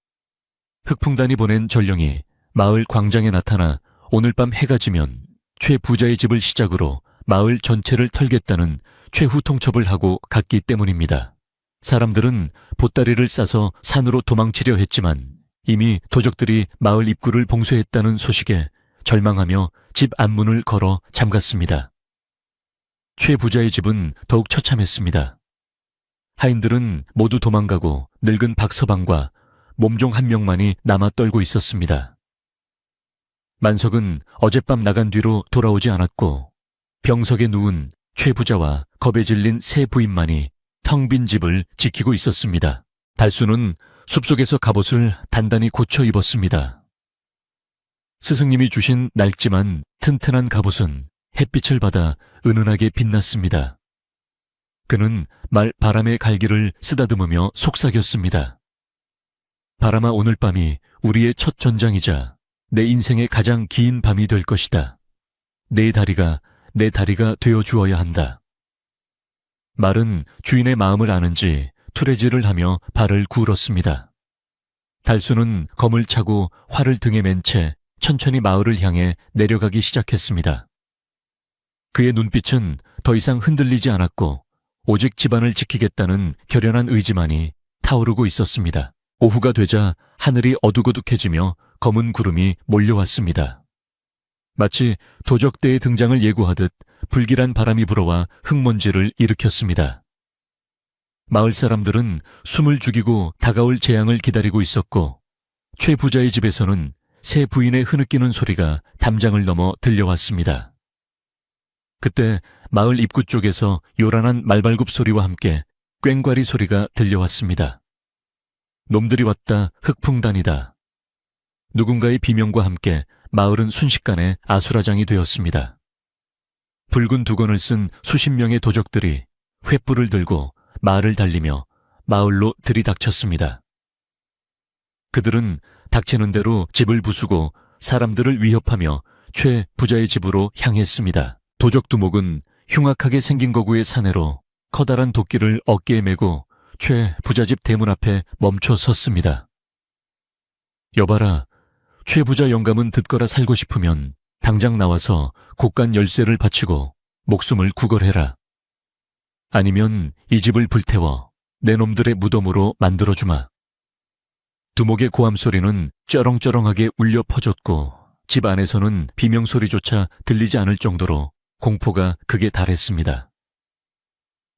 Speaker 1: 흑풍단이 보낸 전령이 마을 광장에 나타나 오늘 밤 해가 지면 최 부자의 집을 시작으로 마을 전체를 털겠다는 최후 통첩을 하고 갔기 때문입니다. 사람들은 보따리를 싸서 산으로 도망치려 했지만 이미 도적들이 마을 입구를 봉쇄했다는 소식에 절망하며 집 앞문을 걸어 잠갔습니다. 최 부자의 집은 더욱 처참했습니다. 하인들은 모두 도망가고 늙은 박서방과 몸종 한 명만이 남아 떨고 있었습니다. 만석은 어젯밤 나간 뒤로 돌아오지 않았고 병석에 누운 최 부자와 겁에 질린 세 부인만이 텅 빈 집을 지키고 있었습니다. 달수는 숲속에서 갑옷을 단단히 고쳐 입었습니다. 스승님이 주신 낡지만 튼튼한 갑옷은 햇빛을 받아 은은하게 빛났습니다. 그는 바람의 갈기를 쓰다듬으며 속삭였습니다. 바람아, 오늘 밤이 우리의 첫 전장이자 내 인생의 가장 긴 밤이 될 것이다. 내 다리가 되어 주어야 한다. 말은 주인의 마음을 아는지 투레질을 하며 발을 구울었습니다. 달수는 검을 차고 활을 등에 맨 채 천천히 마을을 향해 내려가기 시작했습니다. 그의 눈빛은 더 이상 흔들리지 않았고 오직 집안을 지키겠다는 결연한 의지만이 타오르고 있었습니다. 오후가 되자 하늘이 어둑어둑해지며 검은 구름이 몰려왔습니다. 마치 도적대의 등장을 예고하듯 불길한 바람이 불어와 흙먼지를 일으켰습니다. 마을 사람들은 숨을 죽이고 다가올 재앙을 기다리고 있었고 최 부자의 집에서는 새 부인의 흐느끼는 소리가 담장을 넘어 들려왔습니다. 그때 마을 입구 쪽에서 요란한 말발굽 소리와 함께 꽹과리 소리가 들려왔습니다. 놈들이 왔다, 흑풍단이다. 누군가의 비명과 함께 마을은 순식간에 아수라장이 되었습니다. 붉은 두건을 쓴 수십 명의 도적들이 횃불을 들고 말을 달리며 마을로 들이닥쳤습니다. 그들은 닥치는 대로 집을 부수고 사람들을 위협하며 최 부자의 집으로 향했습니다. 도적 두목은 흉악하게 생긴 거구의 사내로 커다란 도끼를 어깨에 메고 최 부자집 대문 앞에 멈춰 섰습니다. 여봐라, 최 부자 영감은 듣거라 살고 싶으면 당장 나와서 곳간 열쇠를 바치고 목숨을 구걸해라. 아니면 이 집을 불태워 내 놈들의 무덤으로 만들어주마. 두목의 고함 소리는 쩌렁쩌렁하게 울려 퍼졌고 집 안에서는 비명소리조차 들리지 않을 정도로 공포가 극에 달했습니다.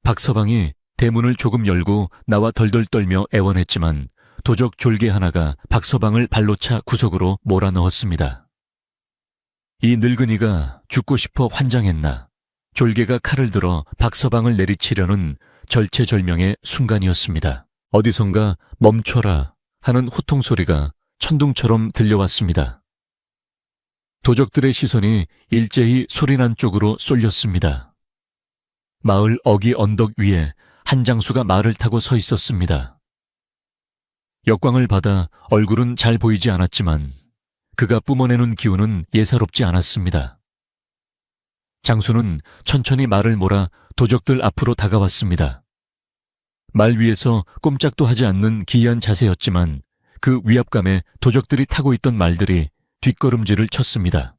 Speaker 1: 박서방이 대문을 조금 열고 나와 덜덜 떨며 애원했지만 도적 졸개 하나가 박서방을 발로 차 구석으로 몰아넣었습니다. 이 늙은이가 죽고 싶어 환장했나. 졸개가 칼을 들어 박서방을 내리치려는 절체절명의 순간이었습니다. 어디선가 멈춰라 하는 호통소리가 천둥처럼 들려왔습니다. 도적들의 시선이 일제히 소리난 쪽으로 쏠렸습니다. 마을 어기 언덕 위에 한 장수가 말을 타고 서 있었습니다. 역광을 받아 얼굴은 잘 보이지 않았지만 그가 뿜어내는 기운은 예사롭지 않았습니다. 장수는 천천히 말을 몰아 도적들 앞으로 다가왔습니다. 말 위에서 꼼짝도 하지 않는 기이한 자세였지만 그 위압감에 도적들이 타고 있던 말들이 뒷걸음질을 쳤습니다.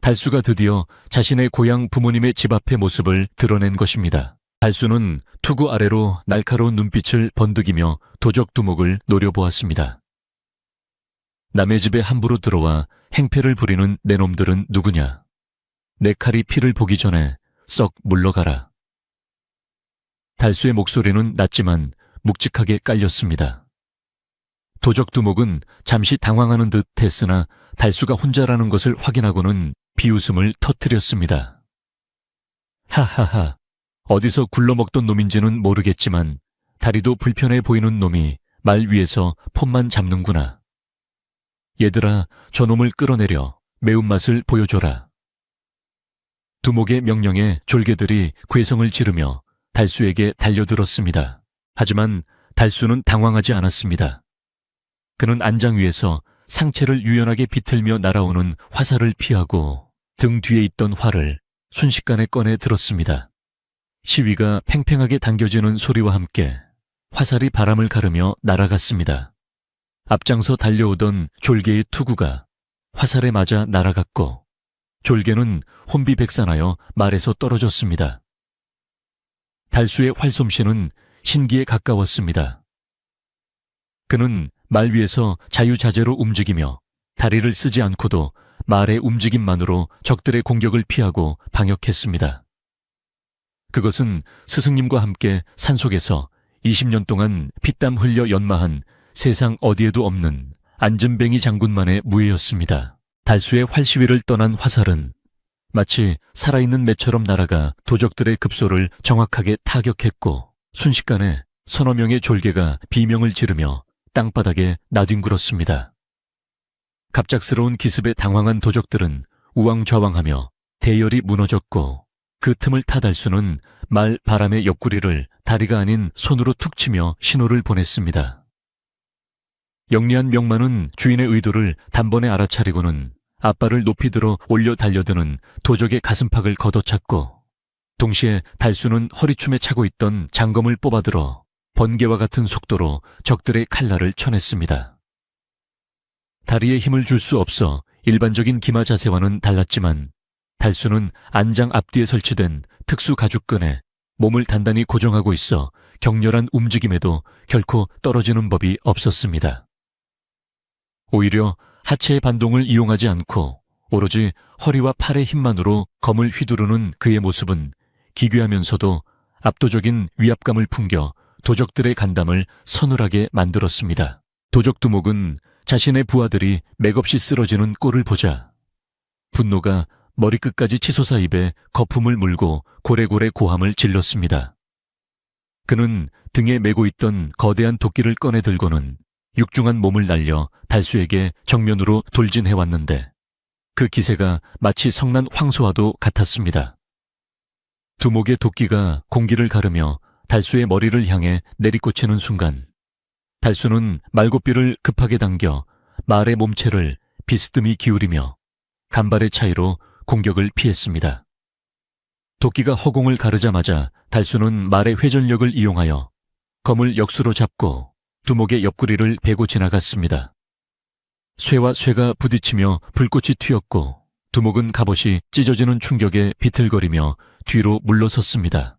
Speaker 1: 달수가 드디어 자신의 고향 부모님의 집 앞의 모습을 드러낸 것입니다. 달수는 투구 아래로 날카로운 눈빛을 번득이며 도적 두목을 노려보았습니다. 남의 집에 함부로 들어와 행패를 부리는 내 놈들은 누구냐? 내 칼이 피를 보기 전에 썩 물러가라. 달수의 목소리는 낮지만 묵직하게 깔렸습니다. 도적 두목은 잠시 당황하는 듯 했으나 달수가 혼자라는 것을 확인하고는 비웃음을 터뜨렸습니다. 하하하, 어디서 굴러먹던 놈인지는 모르겠지만 다리도 불편해 보이는 놈이 말 위에서 폰만 잡는구나. 얘들아, 저놈을 끌어내려 매운맛을 보여줘라. 두목의 명령에 졸개들이 괴성을 지르며 달수에게 달려들었습니다. 하지만 달수는 당황하지 않았습니다. 그는 안장 위에서 상체를 유연하게 비틀며 날아오는 화살을 피하고 등 뒤에 있던 활을 순식간에 꺼내 들었습니다. 시위가 팽팽하게 당겨지는 소리와 함께 화살이 바람을 가르며 날아갔습니다. 앞장서 달려오던 졸개의 투구가 화살에 맞아 날아갔고 졸개는 혼비백산하여 말에서 떨어졌습니다. 달수의 활솜씨는 신기에 가까웠습니다. 그는 말 위에서 자유자재로 움직이며 다리를 쓰지 않고도 말의 움직임만으로 적들의 공격을 피하고 방역했습니다. 그것은 스승님과 함께 산속에서 20년 동안 피땀 흘려 연마한 세상 어디에도 없는 안전뱅이 장군만의 무예였습니다. 달수의 활시위를 떠난 화살은 마치 살아있는 매처럼 날아가 도적들의 급소를 정확하게 타격했고 순식간에 서너 명의 졸개가 비명을 지르며 땅바닥에 나뒹굴었습니다. 갑작스러운 기습에 당황한 도적들은 우왕좌왕하며 대열이 무너졌고 그 틈을 타 달수는 말 바람의 옆구리를 다리가 아닌 손으로 툭 치며 신호를 보냈습니다. 영리한 명만은 주인의 의도를 단번에 알아차리고는 앞발을 높이 들어 올려 달려드는 도적의 가슴팍을 걷어찼고 동시에 달수는 허리춤에 차고 있던 장검을 뽑아들어 번개와 같은 속도로 적들의 칼날을 쳐냈습니다. 다리에 힘을 줄 수 없어 일반적인 기마 자세와는 달랐지만 달수는 안장 앞뒤에 설치된 특수 가죽끈에 몸을 단단히 고정하고 있어 격렬한 움직임에도 결코 떨어지는 법이 없었습니다. 오히려 하체의 반동을 이용하지 않고 오로지 허리와 팔의 힘만으로 검을 휘두르는 그의 모습은 기괴하면서도 압도적인 위압감을 풍겨 도적들의 간담을 서늘하게 만들었습니다. 도적 두목은 자신의 부하들이 맥없이 쓰러지는 꼴을 보자 분노가 머리끝까지 치솟아 입에 거품을 물고 고래고래 고함을 질렀습니다. 그는 등에 메고 있던 거대한 도끼를 꺼내 들고는 육중한 몸을 날려 달수에게 정면으로 돌진해왔는데 그 기세가 마치 성난 황소와도 같았습니다. 두목의 도끼가 공기를 가르며 달수의 머리를 향해 내리꽂히는 순간 달수는 말고삐를 급하게 당겨 말의 몸체를 비스듬히 기울이며 간발의 차이로 공격을 피했습니다. 도끼가 허공을 가르자마자 달수는 말의 회전력을 이용하여 검을 역수로 잡고 두목의 옆구리를 베고 지나갔습니다. 쇠와 쇠가 부딪히며 불꽃이 튀었고 두목은 갑옷이 찢어지는 충격에 비틀거리며 뒤로 물러섰습니다.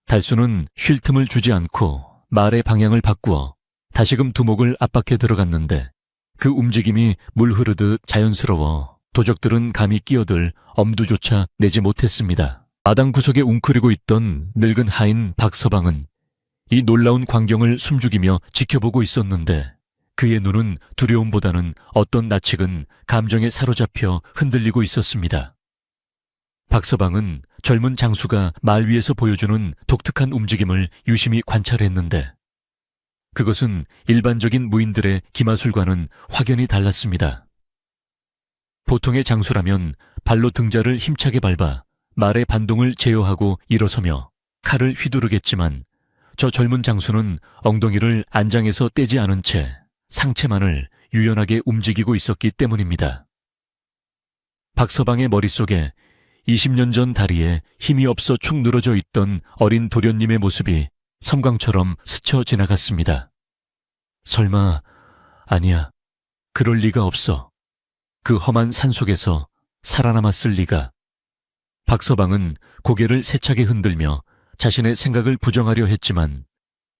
Speaker 1: 달수는 쉴 틈을 주지 않고 말의 방향을 바꾸어 다시금 두목을 압박해 들어갔는데 그 움직임이 물 흐르듯 자연스러워 도적들은 감히 끼어들 엄두조차 내지 못했습니다. 마당 구석에 웅크리고 있던 늙은 하인 박서방은 이 놀라운 광경을 숨죽이며 지켜보고 있었는데 그의 눈은 두려움보다는 어떤 낯익은 감정에 사로잡혀 흔들리고 있었습니다. 박서방은 젊은 장수가 말 위에서 보여주는 독특한 움직임을 유심히 관찰했는데 그것은 일반적인 무인들의 기마술과는 확연히 달랐습니다. 보통의 장수라면 발로 등자를 힘차게 밟아 말의 반동을 제어하고 일어서며 칼을 휘두르겠지만 저 젊은 장수는 엉덩이를 안장에서 떼지 않은 채 상체만을 유연하게 움직이고 있었기 때문입니다. 박서방의 머릿속에 20년 전 다리에 힘이 없어 축 늘어져 있던 어린 도련님의 모습이 섬광처럼 스쳐 지나갔습니다. 설마, 아니야, 그럴 리가 없어. 그 험한 산속에서 살아남았을 리가. 박서방은 고개를 세차게 흔들며 자신의 생각을 부정하려 했지만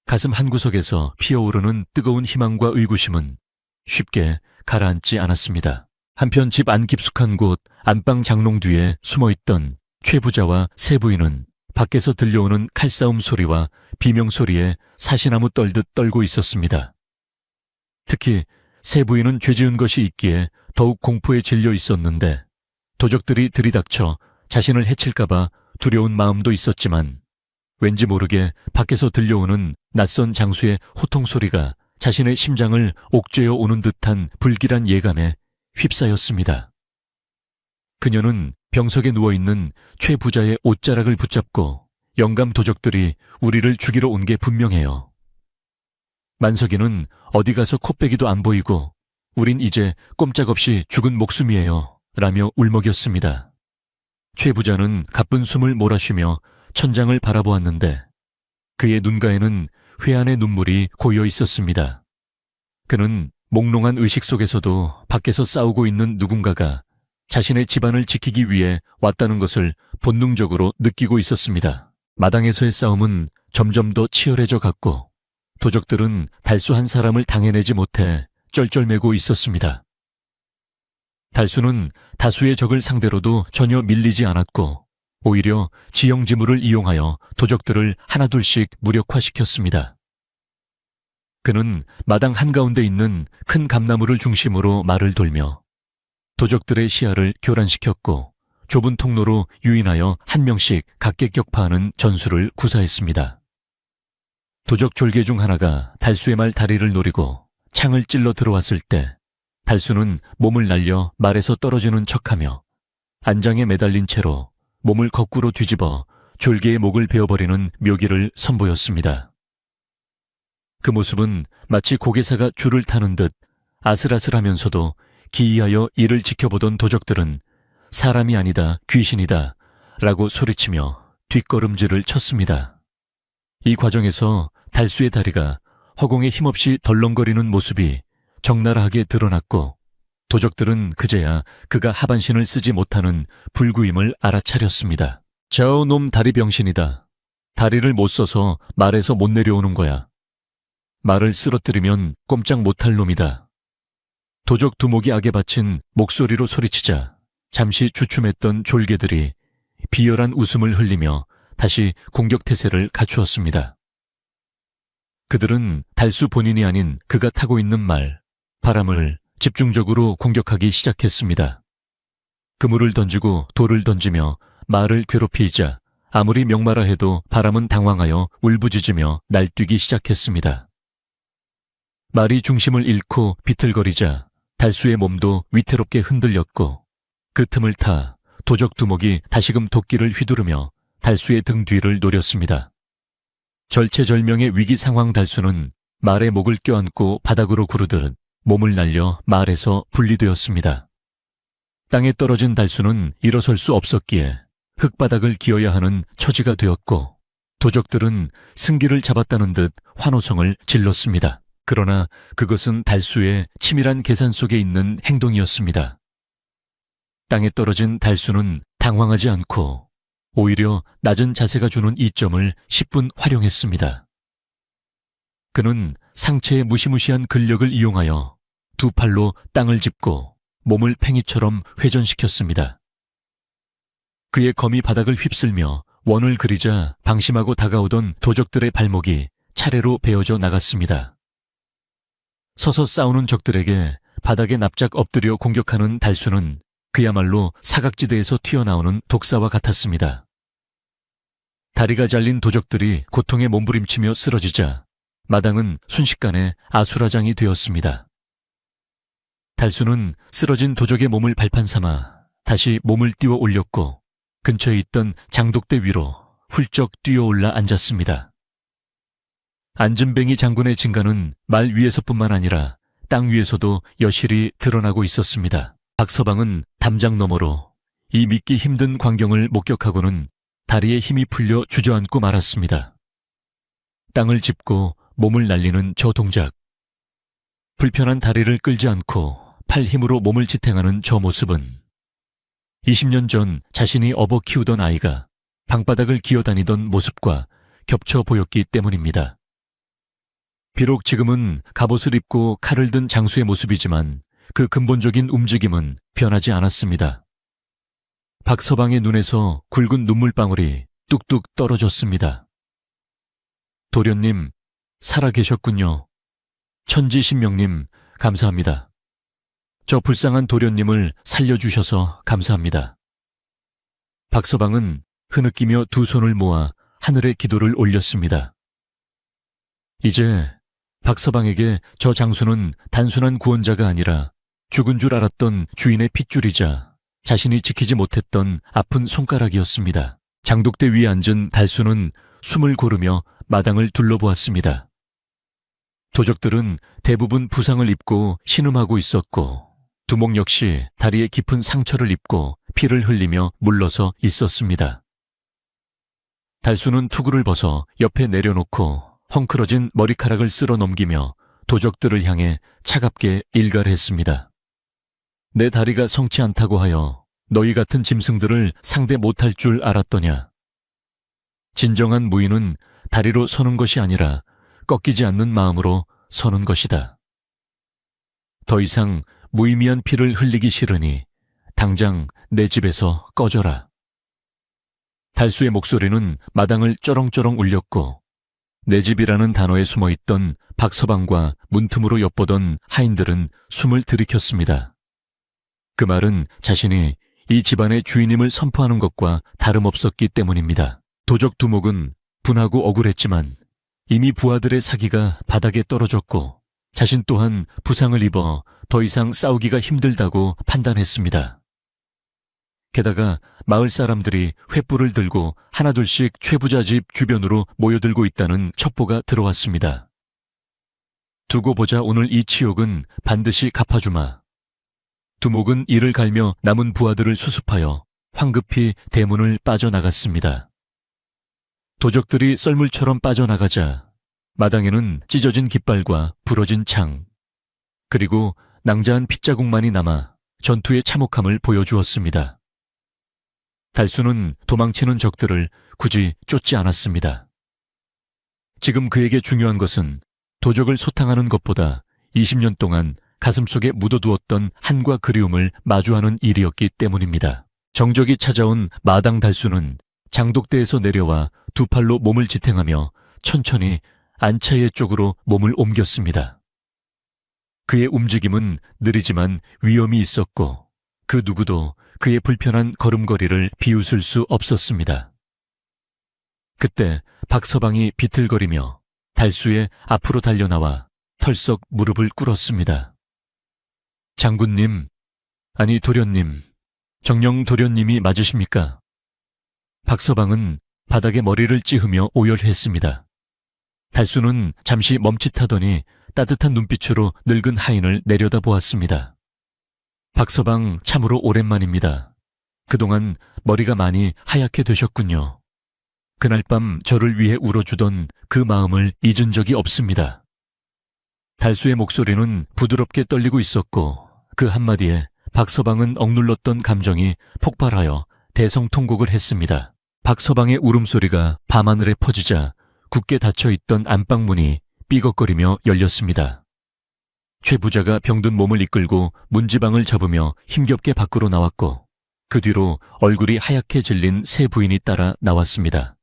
Speaker 1: 가슴 한구석에서 피어오르는 뜨거운 희망과 의구심은 쉽게 가라앉지 않았습니다. 한편 집 안 깊숙한 곳 안방 장롱 뒤에 숨어있던 최 부자와 세 부인은 밖에서 들려오는 칼싸움 소리와 비명소리에 사시나무 떨듯 떨고 있었습니다. 특히 세 부인은 죄지은 것이 있기에 더욱 공포에 질려 있었는데 도적들이 들이닥쳐 자신을 해칠까봐 두려운 마음도 있었지만 왠지 모르게 밖에서 들려오는 낯선 장수의 호통소리가 자신의 심장을 옥죄어 오는 듯한 불길한 예감에 휩싸였습니다. 그녀는 병석에 누워있는 최 부자의 옷자락을 붙잡고 영감 도적들이 우리를 죽이러 온 게 분명해요. 만석이는 어디 가서 코빼기도 안 보이고 우린 이제 꼼짝없이 죽은 목숨이에요. 라며 울먹였습니다. 최 부자는 가쁜 숨을 몰아쉬며 천장을 바라보았는데 그의 눈가에는 회한의 눈물이 고여 있었습니다. 그는 몽롱한 의식 속에서도 밖에서 싸우고 있는 누군가가 자신의 집안을 지키기 위해 왔다는 것을 본능적으로 느끼고 있었습니다. 마당에서의 싸움은 점점 더 치열해져 갔고 도적들은 달수 한 사람을 당해내지 못해 쩔쩔매고 있었습니다. 달수는 다수의 적을 상대로도 전혀 밀리지 않았고 오히려 지형지물을 이용하여 도적들을 하나둘씩 무력화시켰습니다. 그는 마당 한가운데 있는 큰 감나무를 중심으로 말을 돌며 도적들의 시야를 교란시켰고 좁은 통로로 유인하여 한 명씩 각계 격파하는 전술을 구사했습니다. 도적 졸개 중 하나가 달수의 말 다리를 노리고 창을 찔러 들어왔을 때 달수는 몸을 날려 말에서 떨어지는 척하며 안장에 매달린 채로 몸을 거꾸로 뒤집어 졸개의 목을 베어버리는 묘기를 선보였습니다. 그 모습은 마치 고개사가 줄을 타는 듯 아슬아슬하면서도 기이하여 이를 지켜보던 도적들은 사람이 아니다, 귀신이다 라고 소리치며 뒷걸음질을 쳤습니다. 이 과정에서 달수의 다리가 허공에 힘없이 덜렁거리는 모습이 적나라하게 드러났고 도적들은 그제야 그가 하반신을 쓰지 못하는 불구임을 알아차렸습니다. 저 놈 다리 병신이다. 다리를 못 써서 말에서 못 내려오는 거야. 말을 쓰러뜨리면 꼼짝 못할 놈이다. 도적 두목이 악에 바친 목소리로 소리치자 잠시 주춤했던 졸개들이 비열한 웃음을 흘리며 다시 공격태세를 갖추었습니다. 그들은 달수 본인이 아닌 그가 타고 있는 말, 바람을 집중적으로 공격하기 시작했습니다. 그물을 던지고 돌을 던지며 말을 괴롭히자 아무리 명마라 해도 바람은 당황하여 울부짖으며 날뛰기 시작했습니다. 말이 중심을 잃고 비틀거리자 달수의 몸도 위태롭게 흔들렸고 그 틈을 타 도적 두목이 다시금 도끼를 휘두르며 달수의 등 뒤를 노렸습니다. 절체절명의 위기 상황 달수는 말의 목을 껴안고 바닥으로 구르듯 몸을 날려 말에서 분리되었습니다. 땅에 떨어진 달수는 일어설 수 없었기에 흙바닥을 기어야 하는 처지가 되었고 도적들은 승기를 잡았다는 듯 환호성을 질렀습니다. 그러나 그것은 달수의 치밀한 계산 속에 있는 행동이었습니다. 땅에 떨어진 달수는 당황하지 않고 오히려 낮은 자세가 주는 이점을 10분 활용했습니다. 그는 상체의 무시무시한 근력을 이용하여 두 팔로 땅을 짚고 몸을 팽이처럼 회전시켰습니다. 그의 검이 바닥을 휩쓸며 원을 그리자 방심하고 다가오던 도적들의 발목이 차례로 베어져 나갔습니다. 서서 싸우는 적들에게 바닥에 납작 엎드려 공격하는 달수는 그야말로 사각지대에서 튀어나오는 독사와 같았습니다. 다리가 잘린 도적들이 고통에 몸부림치며 쓰러지자 마당은 순식간에 아수라장이 되었습니다. 달수는 쓰러진 도적의 몸을 발판 삼아 다시 몸을 띄워 올렸고 근처에 있던 장독대 위로 훌쩍 뛰어올라 앉았습니다. 안진뱅이 장군의 진가는 말 위에서뿐만 아니라 땅 위에서도 여실히 드러나고 있었습니다. 박서방은 담장 너머로 이 믿기 힘든 광경을 목격하고는 다리에 힘이 풀려 주저앉고 말았습니다. 땅을 짚고 몸을 날리는 저 동작, 불편한 다리를 끌지 않고 팔 힘으로 몸을 지탱하는 저 모습은 20년 전 자신이 업어 키우던 아이가 방바닥을 기어다니던 모습과 겹쳐 보였기 때문입니다. 비록 지금은 갑옷을 입고 칼을 든 장수의 모습이지만 그 근본적인 움직임은 변하지 않았습니다. 박서방의 눈에서 굵은 눈물방울이 뚝뚝 떨어졌습니다. 도련님, 살아계셨군요. 천지신명님, 감사합니다. 저 불쌍한 도련님을 살려주셔서 감사합니다. 박서방은 흐느끼며 두 손을 모아 하늘에 기도를 올렸습니다. 이제 박서방에게 저 장수는 단순한 구원자가 아니라 죽은 줄 알았던 주인의 핏줄이자 자신이 지키지 못했던 아픈 손가락이었습니다. 장독대 위에 앉은 달수는 숨을 고르며 마당을 둘러보았습니다. 도적들은 대부분 부상을 입고 신음하고 있었고 두목 역시 다리에 깊은 상처를 입고 피를 흘리며 물러서 있었습니다. 달수는 투구를 벗어 옆에 내려놓고 헝클어진 머리카락을 쓸어 넘기며 도적들을 향해 차갑게 일갈했습니다. 내 다리가 성치 않다고 하여 너희 같은 짐승들을 상대 못할 줄 알았더냐. 진정한 무인은 다리로 서는 것이 아니라 꺾이지 않는 마음으로 서는 것이다. 더 이상 무의미한 피를 흘리기 싫으니 당장 내 집에서 꺼져라. 달수의 목소리는 마당을 쩌렁쩌렁 울렸고 내 집이라는 단어에 숨어있던 박서방과 문틈으로 엿보던 하인들은 숨을 들이켰습니다. 그 말은 자신이 이 집안의 주인임을 선포하는 것과 다름없었기 때문입니다. 도적 두목은 분하고 억울했지만 이미 부하들의 사기가 바닥에 떨어졌고 자신 또한 부상을 입어 더 이상 싸우기가 힘들다고 판단했습니다. 게다가 마을 사람들이 횃불을 들고 하나둘씩 최부자 집 주변으로 모여들고 있다는 첩보가 들어왔습니다. 두고 보자 오늘 이 치욕은 반드시 갚아주마. 두목은 이를 갈며 남은 부하들을 수습하여 황급히 대문을 빠져나갔습니다. 도적들이 썰물처럼 빠져나가자 마당에는 찢어진 깃발과 부러진 창, 그리고 낭자한 핏자국만이 남아 전투의 참혹함을 보여주었습니다. 달수는 도망치는 적들을 굳이 쫓지 않았습니다. 지금 그에게 중요한 것은 도적을 소탕하는 것보다 20년 동안 가슴속에 묻어두었던 한과 그리움을 마주하는 일이었기 때문입니다. 정적이 찾아온 마당 달수는 장독대에서 내려와 두 팔로 몸을 지탱하며 천천히 안차의 쪽으로 몸을 옮겼습니다. 그의 움직임은 느리지만 위험이 있었고 그 누구도 그의 불편한 걸음걸이를 비웃을 수 없었습니다. 그때 박서방이 비틀거리며 달수의 앞으로 달려나와 털썩 무릎을 꿇었습니다. 장군님, 아니 도련님, 정령 도련님이 맞으십니까? 박서방은 바닥에 머리를 찌으며 오열했습니다. 달수는 잠시 멈칫하더니 따뜻한 눈빛으로 늙은 하인을 내려다보았습니다. 박서방 참으로 오랜만입니다. 그동안 머리가 많이 하얗게 되셨군요. 그날 밤 저를 위해 울어주던 그 마음을 잊은 적이 없습니다. 달수의 목소리는 부드럽게 떨리고 있었고 그 한마디에 박서방은 억눌렀던 감정이 폭발하여 대성통곡을 했습니다. 박서방의 울음소리가 밤하늘에 퍼지자 굳게 닫혀있던 안방문이 삐걱거리며 열렸습니다. 최 부자가 병든 몸을 이끌고 문지방을 잡으며 힘겹게 밖으로 나왔고 그 뒤로 얼굴이 하얗게 질린 세 부인이 따라 나왔습니다.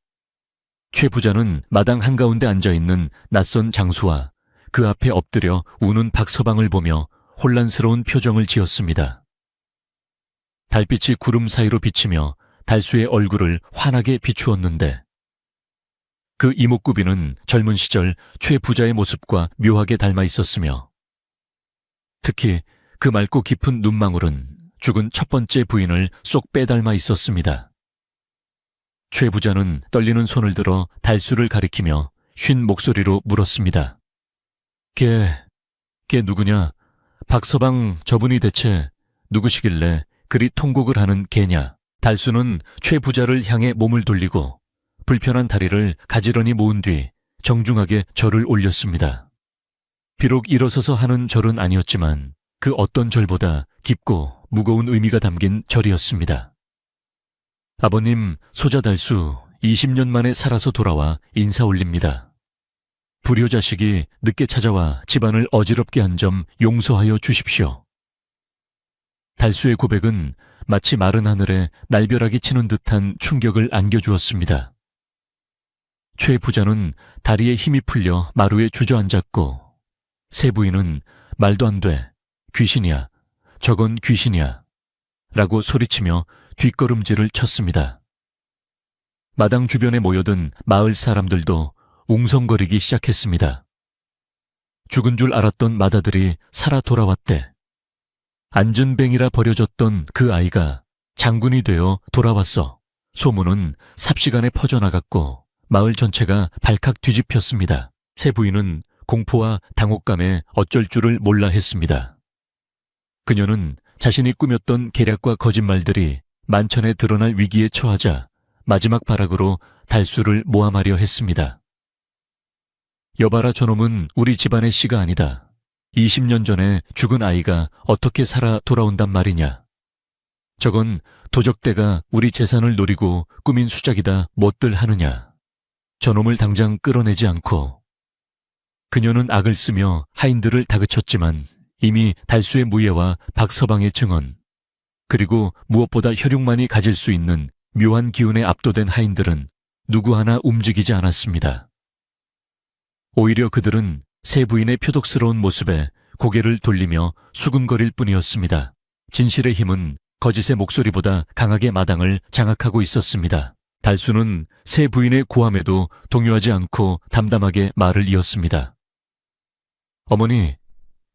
Speaker 1: 최 부자는 마당 한가운데 앉아있는 낯선 장수와 그 앞에 엎드려 우는 박서방을 보며 혼란스러운 표정을 지었습니다. 달빛이 구름 사이로 비치며 달수의 얼굴을 환하게 비추었는데 그 이목구비는 젊은 시절 최 부자의 모습과 묘하게 닮아 있었으며 특히 그 맑고 깊은 눈망울은 죽은 첫 번째 부인을 쏙 빼닮아 있었습니다. 최 부자는 떨리는 손을 들어 달수를 가리키며 쉰 목소리로 물었습니다. 걔 누구냐? 박서방 저분이 대체 누구시길래 그리 통곡을 하는 걔냐? 달수는 최 부자를 향해 몸을 돌리고 불편한 다리를 가지런히 모은 뒤 정중하게 절을 올렸습니다. 비록 일어서서 하는 절은 아니었지만 그 어떤 절보다 깊고 무거운 의미가 담긴 절이었습니다. 아버님, 소자 달수 20년 만에 살아서 돌아와 인사 올립니다. 불효자식이 늦게 찾아와 집안을 어지럽게 한 점 용서하여 주십시오. 달수의 고백은 마치 마른 하늘에 날벼락이 치는 듯한 충격을 안겨주었습니다. 최 부자는 다리에 힘이 풀려 마루에 주저앉았고 세 부인은 말도 안 돼, 귀신이야, 저건 귀신이야 라고 소리치며 뒷걸음질을 쳤습니다. 마당 주변에 모여든 마을 사람들도 웅성거리기 시작했습니다. 죽은 줄 알았던 맏아들이 살아 돌아왔대. 안전뱅이라 버려졌던 그 아이가 장군이 되어 돌아왔어. 소문은 삽시간에 퍼져나갔고 마을 전체가 발칵 뒤집혔습니다. 세 부인은 공포와 당혹감에 어쩔 줄을 몰라 했습니다. 그녀는 자신이 꾸몄던 계략과 거짓말들이 만천에 드러날 위기에 처하자 마지막 발악으로 달수를 모함하려 했습니다. 여봐라, 저놈은 우리 집안의 씨가 아니다. 20년 전에 죽은 아이가 어떻게 살아 돌아온단 말이냐. 저건 도적대가 우리 재산을 노리고 꾸민 수작이다 못들 하느냐. 저놈을 당장 끌어내지 않고. 그녀는 악을 쓰며 하인들을 다그쳤지만 이미 달수의 무예와 박서방의 증언, 그리고 무엇보다 혈육만이 가질 수 있는 묘한 기운에 압도된 하인들은 누구 하나 움직이지 않았습니다. 오히려 그들은 세 부인의 표독스러운 모습에 고개를 돌리며 수군거릴 뿐이었습니다. 진실의 힘은 거짓의 목소리보다 강하게 마당을 장악하고 있었습니다. 달수는 세 부인의 고함에도 동요하지 않고 담담하게 말을 이었습니다. 어머니,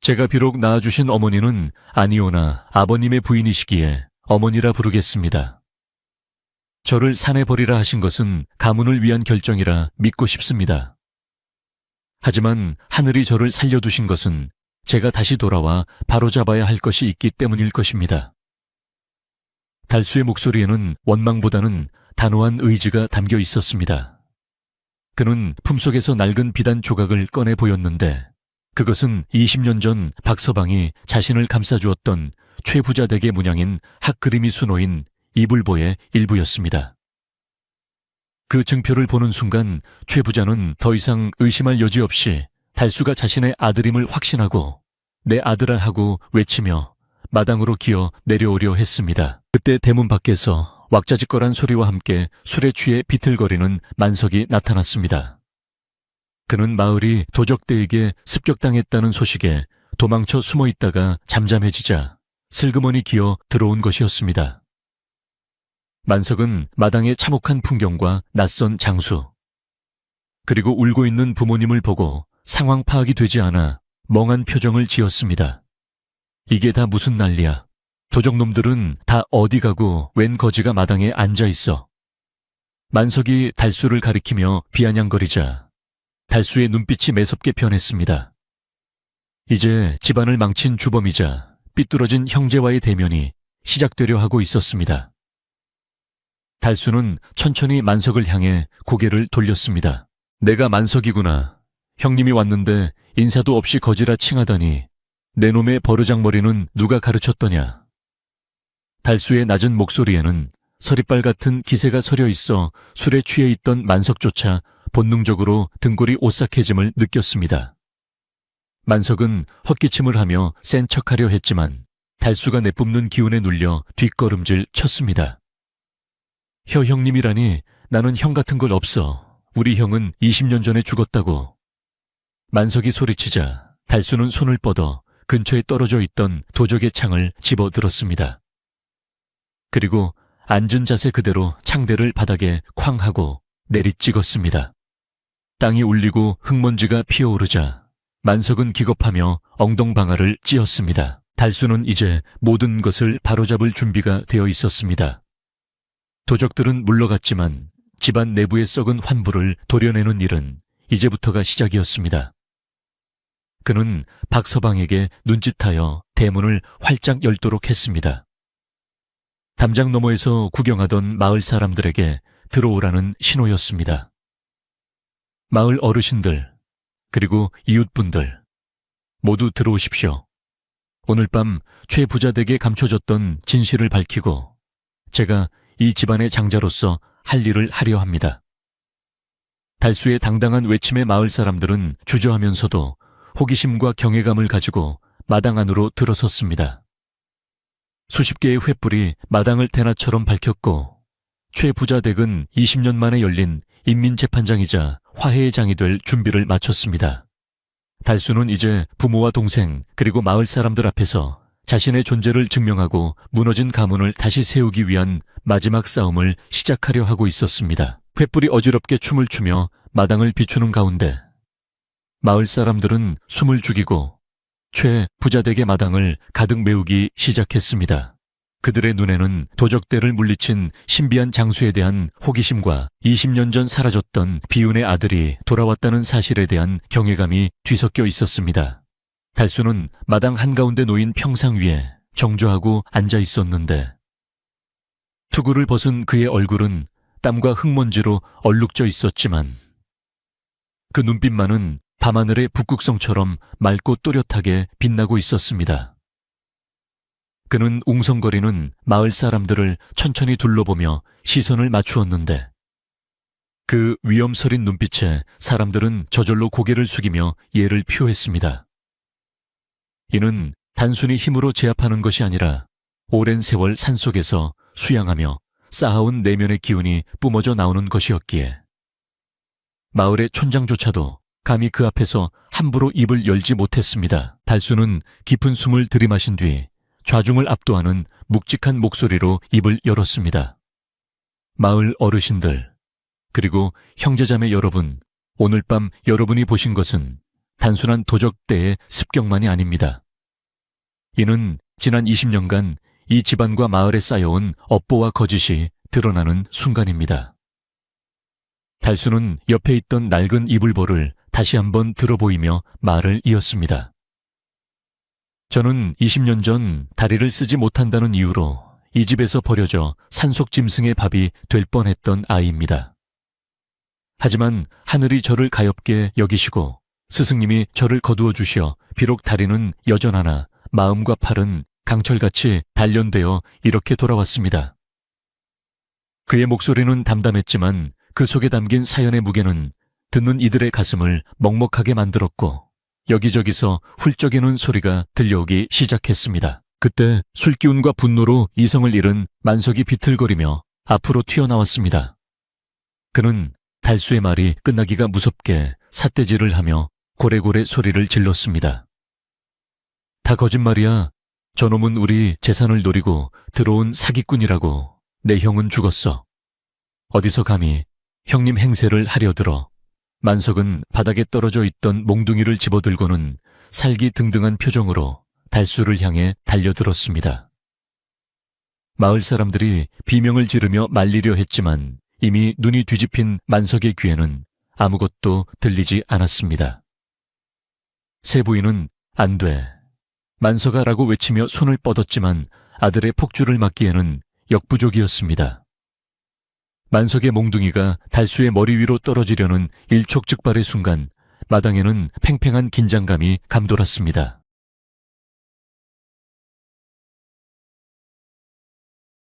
Speaker 1: 제가 비록 낳아주신 어머니는 아니오나 아버님의 부인이시기에 어머니라 부르겠습니다. 저를 산에 버리라 하신 것은 가문을 위한 결정이라 믿고 싶습니다. 하지만 하늘이 저를 살려두신 것은 제가 다시 돌아와 바로잡아야 할 것이 있기 때문일 것입니다. 달수의 목소리에는 원망보다는 단호한 의지가 담겨 있었습니다. 그는 품속에서 낡은 비단 조각을 꺼내 보였는데 그것은 20년 전 박서방이 자신을 감싸주었던 최부자 댁의 문양인 학그림이 수놓인 이불보의 일부였습니다. 그 증표를 보는 순간 최부자는 더 이상 의심할 여지 없이 달수가 자신의 아들임을 확신하고 내 아들아 하고 외치며 마당으로 기어 내려오려 했습니다. 그때 대문 밖에서 왁자지껄한 소리와 함께 술에 취해 비틀거리는 만석이 나타났습니다. 그는 마을이 도적대에게 습격당했다는 소식에 도망쳐 숨어 있다가 잠잠해지자 슬그머니 기어 들어온 것이었습니다. 만석은 마당의 참혹한 풍경과 낯선 장수, 그리고 울고 있는 부모님을 보고 상황 파악이 되지 않아 멍한 표정을 지었습니다. 이게 다 무슨 난리야. 도적놈들은 다 어디 가고 웬 거지가 마당에 앉아 있어. 만석이 달수를 가리키며 비아냥거리자 달수의 눈빛이 매섭게 변했습니다. 이제 집안을 망친 주범이자 삐뚤어진 형제와의 대면이 시작되려 하고 있었습니다. 달수는 천천히 만석을 향해 고개를 돌렸습니다. 내가 만석이구나. 형님이 왔는데 인사도 없이 거지라 칭하다니 내 놈의 버르장머리는 누가 가르쳤더냐. 달수의 낮은 목소리에는 서리빨 같은 기세가 서려 있어 술에 취해 있던 만석조차 본능적으로 등골이 오싹해짐을 느꼈습니다. 만석은 헛기침을 하며 센 척하려 했지만 달수가 내뿜는 기운에 눌려 뒷걸음질 쳤습니다. 형님이라니 나는 형 같은 걸 없어. 우리 형은 20년 전에 죽었다고. 만석이 소리치자 달수는 손을 뻗어 근처에 떨어져 있던 도적의 창을 집어들었습니다. 그리고 앉은 자세 그대로 창대를 바닥에 쾅 하고 내리찍었습니다. 땅이 울리고 흙먼지가 피어오르자 만석은 기겁하며 엉덩방아를 찧었습니다. 달수는 이제 모든 것을 바로잡을 준비가 되어 있었습니다. 도적들은 물러갔지만 집안 내부에 썩은 환부를 도려내는 일은 이제부터가 시작이었습니다. 그는 박서방에게 눈짓하여 대문을 활짝 열도록 했습니다. 담장 너머에서 구경하던 마을 사람들에게 들어오라는 신호였습니다. 마을 어르신들, 그리고 이웃분들, 모두 들어오십시오. 오늘 밤 최 부자댁에 감춰졌던 진실을 밝히고 제가 이 집안의 장자로서 할 일을 하려 합니다. 달수의 당당한 외침에 마을 사람들은 주저하면서도 호기심과 경외감을 가지고 마당 안으로 들어섰습니다. 수십 개의 횃불이 마당을 대낮처럼 밝혔고 최 부자댁은 20년 만에 열린 인민재판장이자 화해의 장이 될 준비를 마쳤습니다. 달수는 이제 부모와 동생 그리고 마을 사람들 앞에서 자신의 존재를 증명하고 무너진 가문을 다시 세우기 위한 마지막 싸움을 시작하려 하고 있었습니다. 횃불이 어지럽게 춤을 추며 마당을 비추는 가운데 마을 사람들은 숨을 죽이고 최 부자댁의 마당을 가득 메우기 시작했습니다. 그들의 눈에는 도적대를 물리친 신비한 장수에 대한 호기심과 20년 전 사라졌던 비운의 아들이 돌아왔다는 사실에 대한 경외감이 뒤섞여 있었습니다. 달수는 마당 한가운데 놓인 평상 위에 정조하고 앉아 있었는데 투구를 벗은 그의 얼굴은 땀과 흙먼지로 얼룩져 있었지만 그 눈빛만은 밤하늘의 북극성처럼 맑고 또렷하게 빛나고 있었습니다. 그는 웅성거리는 마을 사람들을 천천히 둘러보며 시선을 맞추었는데 그 위엄서린 눈빛에 사람들은 저절로 고개를 숙이며 예를 표했습니다. 이는 단순히 힘으로 제압하는 것이 아니라 오랜 세월 산속에서 수양하며 쌓아온 내면의 기운이 뿜어져 나오는 것이었기에 마을의 촌장조차도 감히 그 앞에서 함부로 입을 열지 못했습니다. 달수는 깊은 숨을 들이마신 뒤 좌중을 압도하는 묵직한 목소리로 입을 열었습니다. 마을 어르신들, 그리고 형제자매 여러분, 오늘 밤 여러분이 보신 것은 단순한 도적대의 습격만이 아닙니다. 이는 지난 20년간 이 집안과 마을에 쌓여온 업보와 거짓이 드러나는 순간입니다. 달수는 옆에 있던 낡은 이불보를 다시 한번 들어보이며 말을 이었습니다. 저는 20년 전 다리를 쓰지 못한다는 이유로 이 집에서 버려져 산속 짐승의 밥이 될 뻔했던 아이입니다. 하지만 하늘이 저를 가엾게 여기시고 스승님이 저를 거두어 주시어 비록 다리는 여전하나 마음과 팔은 강철같이 단련되어 이렇게 돌아왔습니다. 그의 목소리는 담담했지만 그 속에 담긴 사연의 무게는 듣는 이들의 가슴을 먹먹하게 만들었고 여기저기서 훌쩍이는 소리가 들려오기 시작했습니다. 그때 술기운과 분노로 이성을 잃은 만석이 비틀거리며 앞으로 튀어나왔습니다. 그는 달수의 말이 끝나기가 무섭게 삿대질을 하며 고래고래 소리를 질렀습니다. 다 거짓말이야. 저놈은 우리 재산을 노리고 들어온 사기꾼이라고. 내 형은 죽었어. 어디서 감히 형님 행세를 하려 들어. 만석은 바닥에 떨어져 있던 몽둥이를 집어들고는 살기등등한 표정으로 달수를 향해 달려들었습니다. 마을 사람들이 비명을 지르며 말리려 했지만 이미 눈이 뒤집힌 만석의 귀에는 아무것도 들리지 않았습니다. 세 부인은 안 돼. 만석아라고 외치며 손을 뻗었지만 아들의 폭주를 막기에는 역부족이었습니다. 만석의 몽둥이가 달수의 머리 위로 떨어지려는 일촉즉발의 순간 마당에는 팽팽한 긴장감이 감돌았습니다.